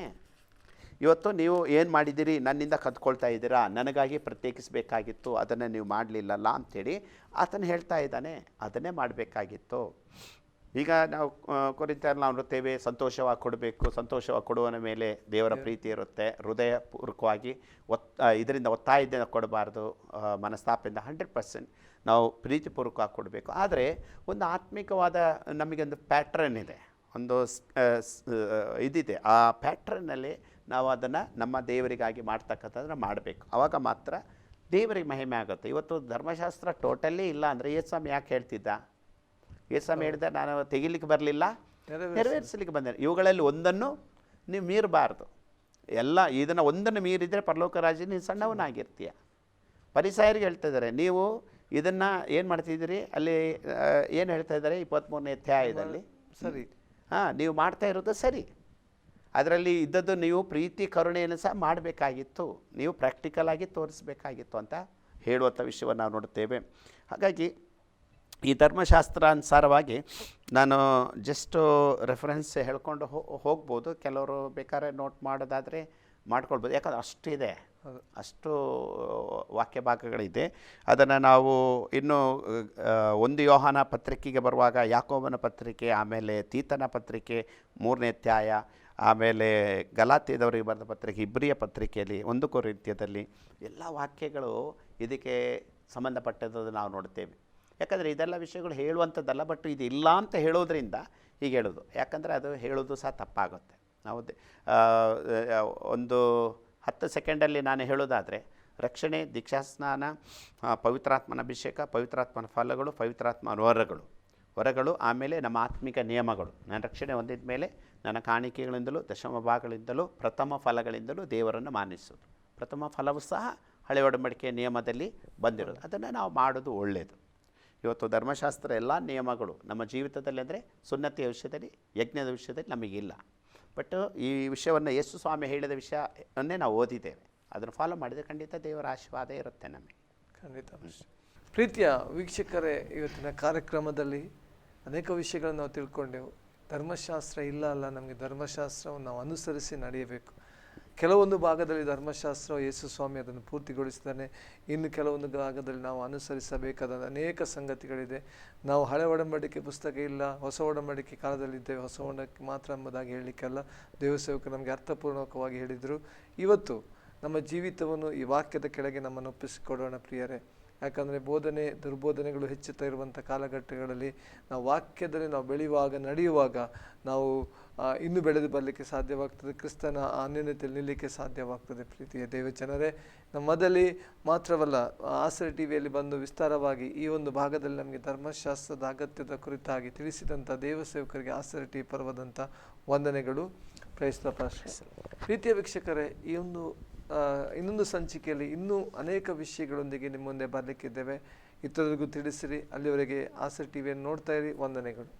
ಇವತ್ತು ನೀವು ಏನು ಮಾಡಿದ್ದೀರಿ, ನನ್ನಿಂದ ಕದ್ಕೊಳ್ತಾ ಇದ್ದೀರಾ, ನನಗಾಗಿ ಪ್ರತ್ಯೇಕಿಸಬೇಕಾಗಿತ್ತು, ಅದನ್ನು ನೀವು ಮಾಡಲಿಲ್ಲಲ್ಲ ಅಂಥೇಳಿ ಆತನು ಹೇಳ್ತಾ ಇದ್ದಾನೆ. ಅದನ್ನೇ ಮಾಡಬೇಕಾಗಿತ್ತು. ಈಗ ನಾವು ಕೊರಿಂಥರಲ್ಲಿ ನಾವು ನೋಡ್ತೇವೆ, ಸಂತೋಷವಾಗಿ ಕೊಡಬೇಕು, ಸಂತೋಷವಾಗಿ ಕೊಡುವನ ಮೇಲೆ ದೇವರ ಪ್ರೀತಿ ಇರುತ್ತೆ. ಹೃದಯಪೂರ್ವಕವಾಗಿ ಇದರಿಂದ ಒತ್ತಾಯದಿಂದ ಕೊಡಬಾರ್ದು, ಮನಸ್ತಾಪದಿಂದ 100% ನಾವು ಪ್ರೀತಿಪೂರ್ವಕವಾಗಿ ಕೊಡಬೇಕು. ಆದರೆ ಒಂದು ಆತ್ಮಿಕವಾದ ನಮಗೊಂದು ಪ್ಯಾಟ್ರನ್ ಇದೆ, ಒಂದು ಇದಿದೆ. ಆ ಪ್ಯಾಟ್ರನ್ನಲ್ಲಿ ನಾವು ಅದನ್ನು ನಮ್ಮ ದೇವರಿಗಾಗಿ ಮಾಡ್ತಕ್ಕಂಥದ್ದನ್ನು ಮಾಡಬೇಕು. ಆವಾಗ ಮಾತ್ರ ದೇವರಿಗೆ ಮಹಿಮೆ ಆಗುತ್ತೆ. ಇವತ್ತು ಧರ್ಮಶಾಸ್ತ್ರ ಟೋಟಲಿ ಇಲ್ಲ ಅಂದರೆ ಯೇಸು ಯಾಕೆ ಹೇಳ್ತಿದ್ದ? ಯೇಸು ಹೇಳಿದ, ನಾನು ತೆಗಿಲಿಕ್ಕೆ ಬರಲಿಲ್ಲ, ನೆರವೇರಿಸಲಿಕ್ಕೆ ಬಂದೆ. ಇವುಗಳಲ್ಲಿ ಒಂದನ್ನು ನೀವು ಮೀರಬಾರ್ದು. ಇದನ್ನು ಒಂದನ್ನು ಮೀರಿದರೆ ಪರಲೋಕ ರಾಜ್ಯ ನೀನು ಸಣ್ಣವನಾಗಿರ್ತೀಯ. ಪರಿಸಾಯರಿಗೆ ಹೇಳ್ತಾ ಇದ್ದಾರೆ, ನೀವು ಇದನ್ನು ಏನು ಮಾಡ್ತಿದ್ದೀರಿ? ಅಲ್ಲಿ ಏನು ಹೇಳ್ತಾ ಇದ್ದಾರೆ 23ನೇ ಅಧ್ಯಾಯದಲ್ಲಿ? ಸರಿ, ನೀವು ಮಾಡ್ತಾ ಇರೋದು ಸರಿ. ಅದರಲ್ಲಿ ಇದ್ದದ್ದು ನೀವು ಪ್ರೀತಿ ಕರುಣೆಯನ್ನು ಸಹ ಮಾಡಬೇಕಾಗಿತ್ತು, ನೀವು ಪ್ರಾಕ್ಟಿಕಲ್ ಆಗಿ ತೋರಿಸಬೇಕಾಗಿತ್ತು ಅಂತ ಹೇಳುವಂಥ ವಿಷಯವನ್ನು ನಾವು ನೋಡುತ್ತೇವೆ. ಹಾಗಾಗಿ ಈ ಧರ್ಮಶಾಸ್ತ್ರಾನುಸಾರವಾಗಿ ನಾನು ಜಸ್ಟು ರೆಫರೆನ್ಸ್ ಹೇಳ್ಕೊಂಡು ಹೋಗ್ಬೋದು. ಕೆಲವರು ಬೇಕಾದ್ರೆ ನೋಟ್ ಮಾಡೋದಾದರೆ ಮಾಡ್ಕೊಳ್ಬೋದು, ಯಾಕಂದ್ರೆ ಅಷ್ಟಿದೆ, ಅಷ್ಟು ವಾಕ್ಯ ಭಾಗಗಳಿದೆ. ಅದನ್ನು ನಾವು ಇನ್ನು 1 ಯೋಹಾನ ಪತ್ರಿಕೆಗೆ ಬರುವಾಗ, ಯಾಕೋಬನ ಪತ್ರಿಕೆ, ಆಮೇಲೆ ತೀತನ ಪತ್ರಿಕೆ 3ನೇ ಅಧ್ಯಾಯ, ಆಮೇಲೆ ಗಲಾತ್ಯದವರಿಗೆ ಬರೆದ ಪತ್ರಿಕೆ, ಇಬ್ರಿಯ ಪತ್ರಿಕೆಯಲ್ಲಿ, 1 ಕೊರಿಂಥ್ಯದಲ್ಲಿ ಎಲ್ಲ ವಾಕ್ಯಗಳು ಇದಕ್ಕೆ ಸಂಬಂಧಪಟ್ಟದ್ದು ನಾವು ನೋಡ್ತೇವೆ. ಯಾಕಂದರೆ ಇದೆಲ್ಲ ವಿಷಯಗಳು ಹೇಳುವಂಥದ್ದಲ್ಲ, ಬಟ್ ಇದು ಇಲ್ಲ ಅಂತ ಹೇಳೋದ್ರಿಂದ ಹೀಗೆ ಹೇಳೋದು. ಯಾಕಂದರೆ ಅದು ಹೇಳೋದು ಸಹ ತಪ್ಪಾಗುತ್ತೆ. ನಾವು ಒಂದು 10 ಸೆಕೆಂಡಲ್ಲಿ ನಾನು ಹೇಳೋದಾದರೆ, ರಕ್ಷಣೆ, ದೀಕ್ಷಾಸ್ನಾನ, ಪವಿತ್ರಾತ್ಮನ ಅಭಿಷೇಕ, ಪವಿತ್ರಾತ್ಮನ ಫಲಗಳು, ಪವಿತ್ರಾತ್ಮನ ವರಗಳು, ಆಮೇಲೆ ನಮ್ಮ ಆತ್ಮಿಕ ನಿಯಮಗಳು. ನಾನು ರಕ್ಷಣೆ ಹೊಂದಿದ ಮೇಲೆ ನನ್ನ ಕಾಣಿಕೆಗಳಿಂದಲೂ ದಶಮ ಭಾಗಗಳಿಂದಲೂ ಪ್ರಥಮ ಫಲಗಳಿಂದಲೂ ದೇವರನ್ನು ಮಾನಿಸೋದು. ಪ್ರಥಮ ಫಲವೂ ಸಹ ಹಳೆ ಒಡಂಬಡಿಕೆಯ ನಿಯಮದಲ್ಲಿ ಬಂದಿರೋದು. ಅದನ್ನು ನಾವು ಮಾಡೋದು ಒಳ್ಳೆಯದು. ಇವತ್ತು ಧರ್ಮಶಾಸ್ತ್ರ ಎಲ್ಲ ನಿಯಮಗಳು ನಮ್ಮ ಜೀವಿತದಲ್ಲಿ, ಅಂದರೆ ಸುನ್ನತಿಯ ವಿಷಯದಲ್ಲಿ, ಯಜ್ಞದ ವಿಷಯದಲ್ಲಿ ನಮಗಿಲ್ಲ. ಬಟ್ ಈ ವಿಷಯವನ್ನು ಯೇಸು ಸ್ವಾಮಿ ಹೇಳಿದ ವಿಷಯವನ್ನೇ ನಾವು ಓದಿದ್ದೇವೆ. ಅದನ್ನು ಫಾಲೋ ಮಾಡಿದರೆ ಖಂಡಿತ ದೇವರ ಆಶೀರ್ವಾದ ಇರುತ್ತೆ ನಮಗೆ. ಖಂಡಿತ. ಪ್ರೀತಿಯ ವೀಕ್ಷಕರೇ, ಇವತ್ತಿನ ಕಾರ್ಯಕ್ರಮದಲ್ಲಿ ಅನೇಕ ವಿಷಯಗಳನ್ನು ನಾವು ತಿಳ್ಕೊಂಡೆವು. ಧರ್ಮಶಾಸ್ತ್ರ ಇಲ್ಲ ಅಲ್ಲ, ನಮಗೆ ಧರ್ಮಶಾಸ್ತ್ರವನ್ನು ನಾವು ಅನುಸರಿಸಿ ನಡೆಯಬೇಕು. ಕೆಲವೊಂದು ಭಾಗದಲ್ಲಿ ಧರ್ಮಶಾಸ್ತ್ರ ಯೇಸು ಸ್ವಾಮಿ ಅದನ್ನು ಪೂರ್ತಿಗೊಳಿಸಿದ್ದಾನೆ. ಇನ್ನು ಕೆಲವೊಂದು ಭಾಗದಲ್ಲಿ ನಾವು ಅನುಸರಿಸಬೇಕಾದ ಅನೇಕ ಸಂಗತಿಗಳಿದೆ. ನಾವು ಹಳೆ ಒಡಂಬಡಿಕೆ ಪುಸ್ತಕ ಇಲ್ಲ, ಹೊಸ ಒಡಂಬಡಿಕೆ ಕಾಲದಲ್ಲಿದ್ದೇವೆ, ಹೊಸ ಒಡಂಬಡಿಕೆ ಮಾತ್ರ ಎಂಬುದಾಗಿ ಹೇಳಲಿಕ್ಕೆಲ್ಲ ದೇವಸೇವಕರು ನಮಗೆ ಅರ್ಥಪೂರ್ಣಕವಾಗಿ ಹೇಳಿದರು. ಇವತ್ತು ನಮ್ಮ ಜೀವಿತವನ್ನು ಈ ವಾಕ್ಯದ ಕೆಳಗೆ ನಮ್ಮನ್ನು ಒಪ್ಪಿಸಿಕೊಡೋಣ ಪ್ರಿಯರೇ. ಯಾಕಂದರೆ ದುರ್ಬೋಧನೆಗಳು ಹೆಚ್ಚುತ್ತಾ ಇರುವಂಥ ಕಾಲಘಟ್ಟಗಳಲ್ಲಿ ನಾವು ವಾಕ್ಯದಲ್ಲಿ ನಾವು ಬೆಳೆಯುವಾಗ, ನಡೆಯುವಾಗ ನಾವು ಇನ್ನೂ ಬೆಳೆದು ಬರಲಿಕ್ಕೆ ಸಾಧ್ಯವಾಗ್ತದೆ. ಕ್ರಿಸ್ತನ ಅನ್ಯೋನ್ಯತೆಯಲ್ಲಿ ನಿಲ್ಲಲಿಕ್ಕೆ ಸಾಧ್ಯವಾಗ್ತದೆ. ಪ್ರೀತಿಯ ದೇವಜನರೇ, ನಮ್ಮದಲ್ಲಿ ಮಾತ್ರವಲ್ಲ, ಆಸರೆ ಟಿವಿಯಲ್ಲಿ ಬಂದು ವಿಸ್ತಾರವಾಗಿ ಈ ಒಂದು ಭಾಗದಲ್ಲಿ ನಮಗೆ ಧರ್ಮಶಾಸ್ತ್ರದ ಅಗತ್ಯದ ಕುರಿತಾಗಿ ತಿಳಿಸಿದಂಥ ದೇವಸೇವಕರಿಗೆ ಆಸರೆ ಟಿವಿ ಪರವಾದಂಥ ವಂದನೆಗಳು. ಪ್ರೈಸ್ತ ಪಾಸ್ಟರ್. ಪ್ರೀತಿಯ ವೀಕ್ಷಕರೇ, ಈ ಒಂದು ಇನ್ನೊಂದು ಸಂಚಿಕೆಯಲ್ಲಿ ಇನ್ನೂ ಅನೇಕ ವಿಷಯಗಳೊಂದಿಗೆ ನಿಮ್ಮ ಮುಂದೆ ಬರಲಿಕ್ಕಿದ್ದೇವೆ. ಇತರರಿಗೂ ತಿಳಿಸಿರಿ. ಅಲ್ಲಿವರೆಗೆ ಆಸರೆ ಟಿವಿಯನ್ನು ನೋಡ್ತಾ ಇರಿ. ವಂದನೆಗಳು.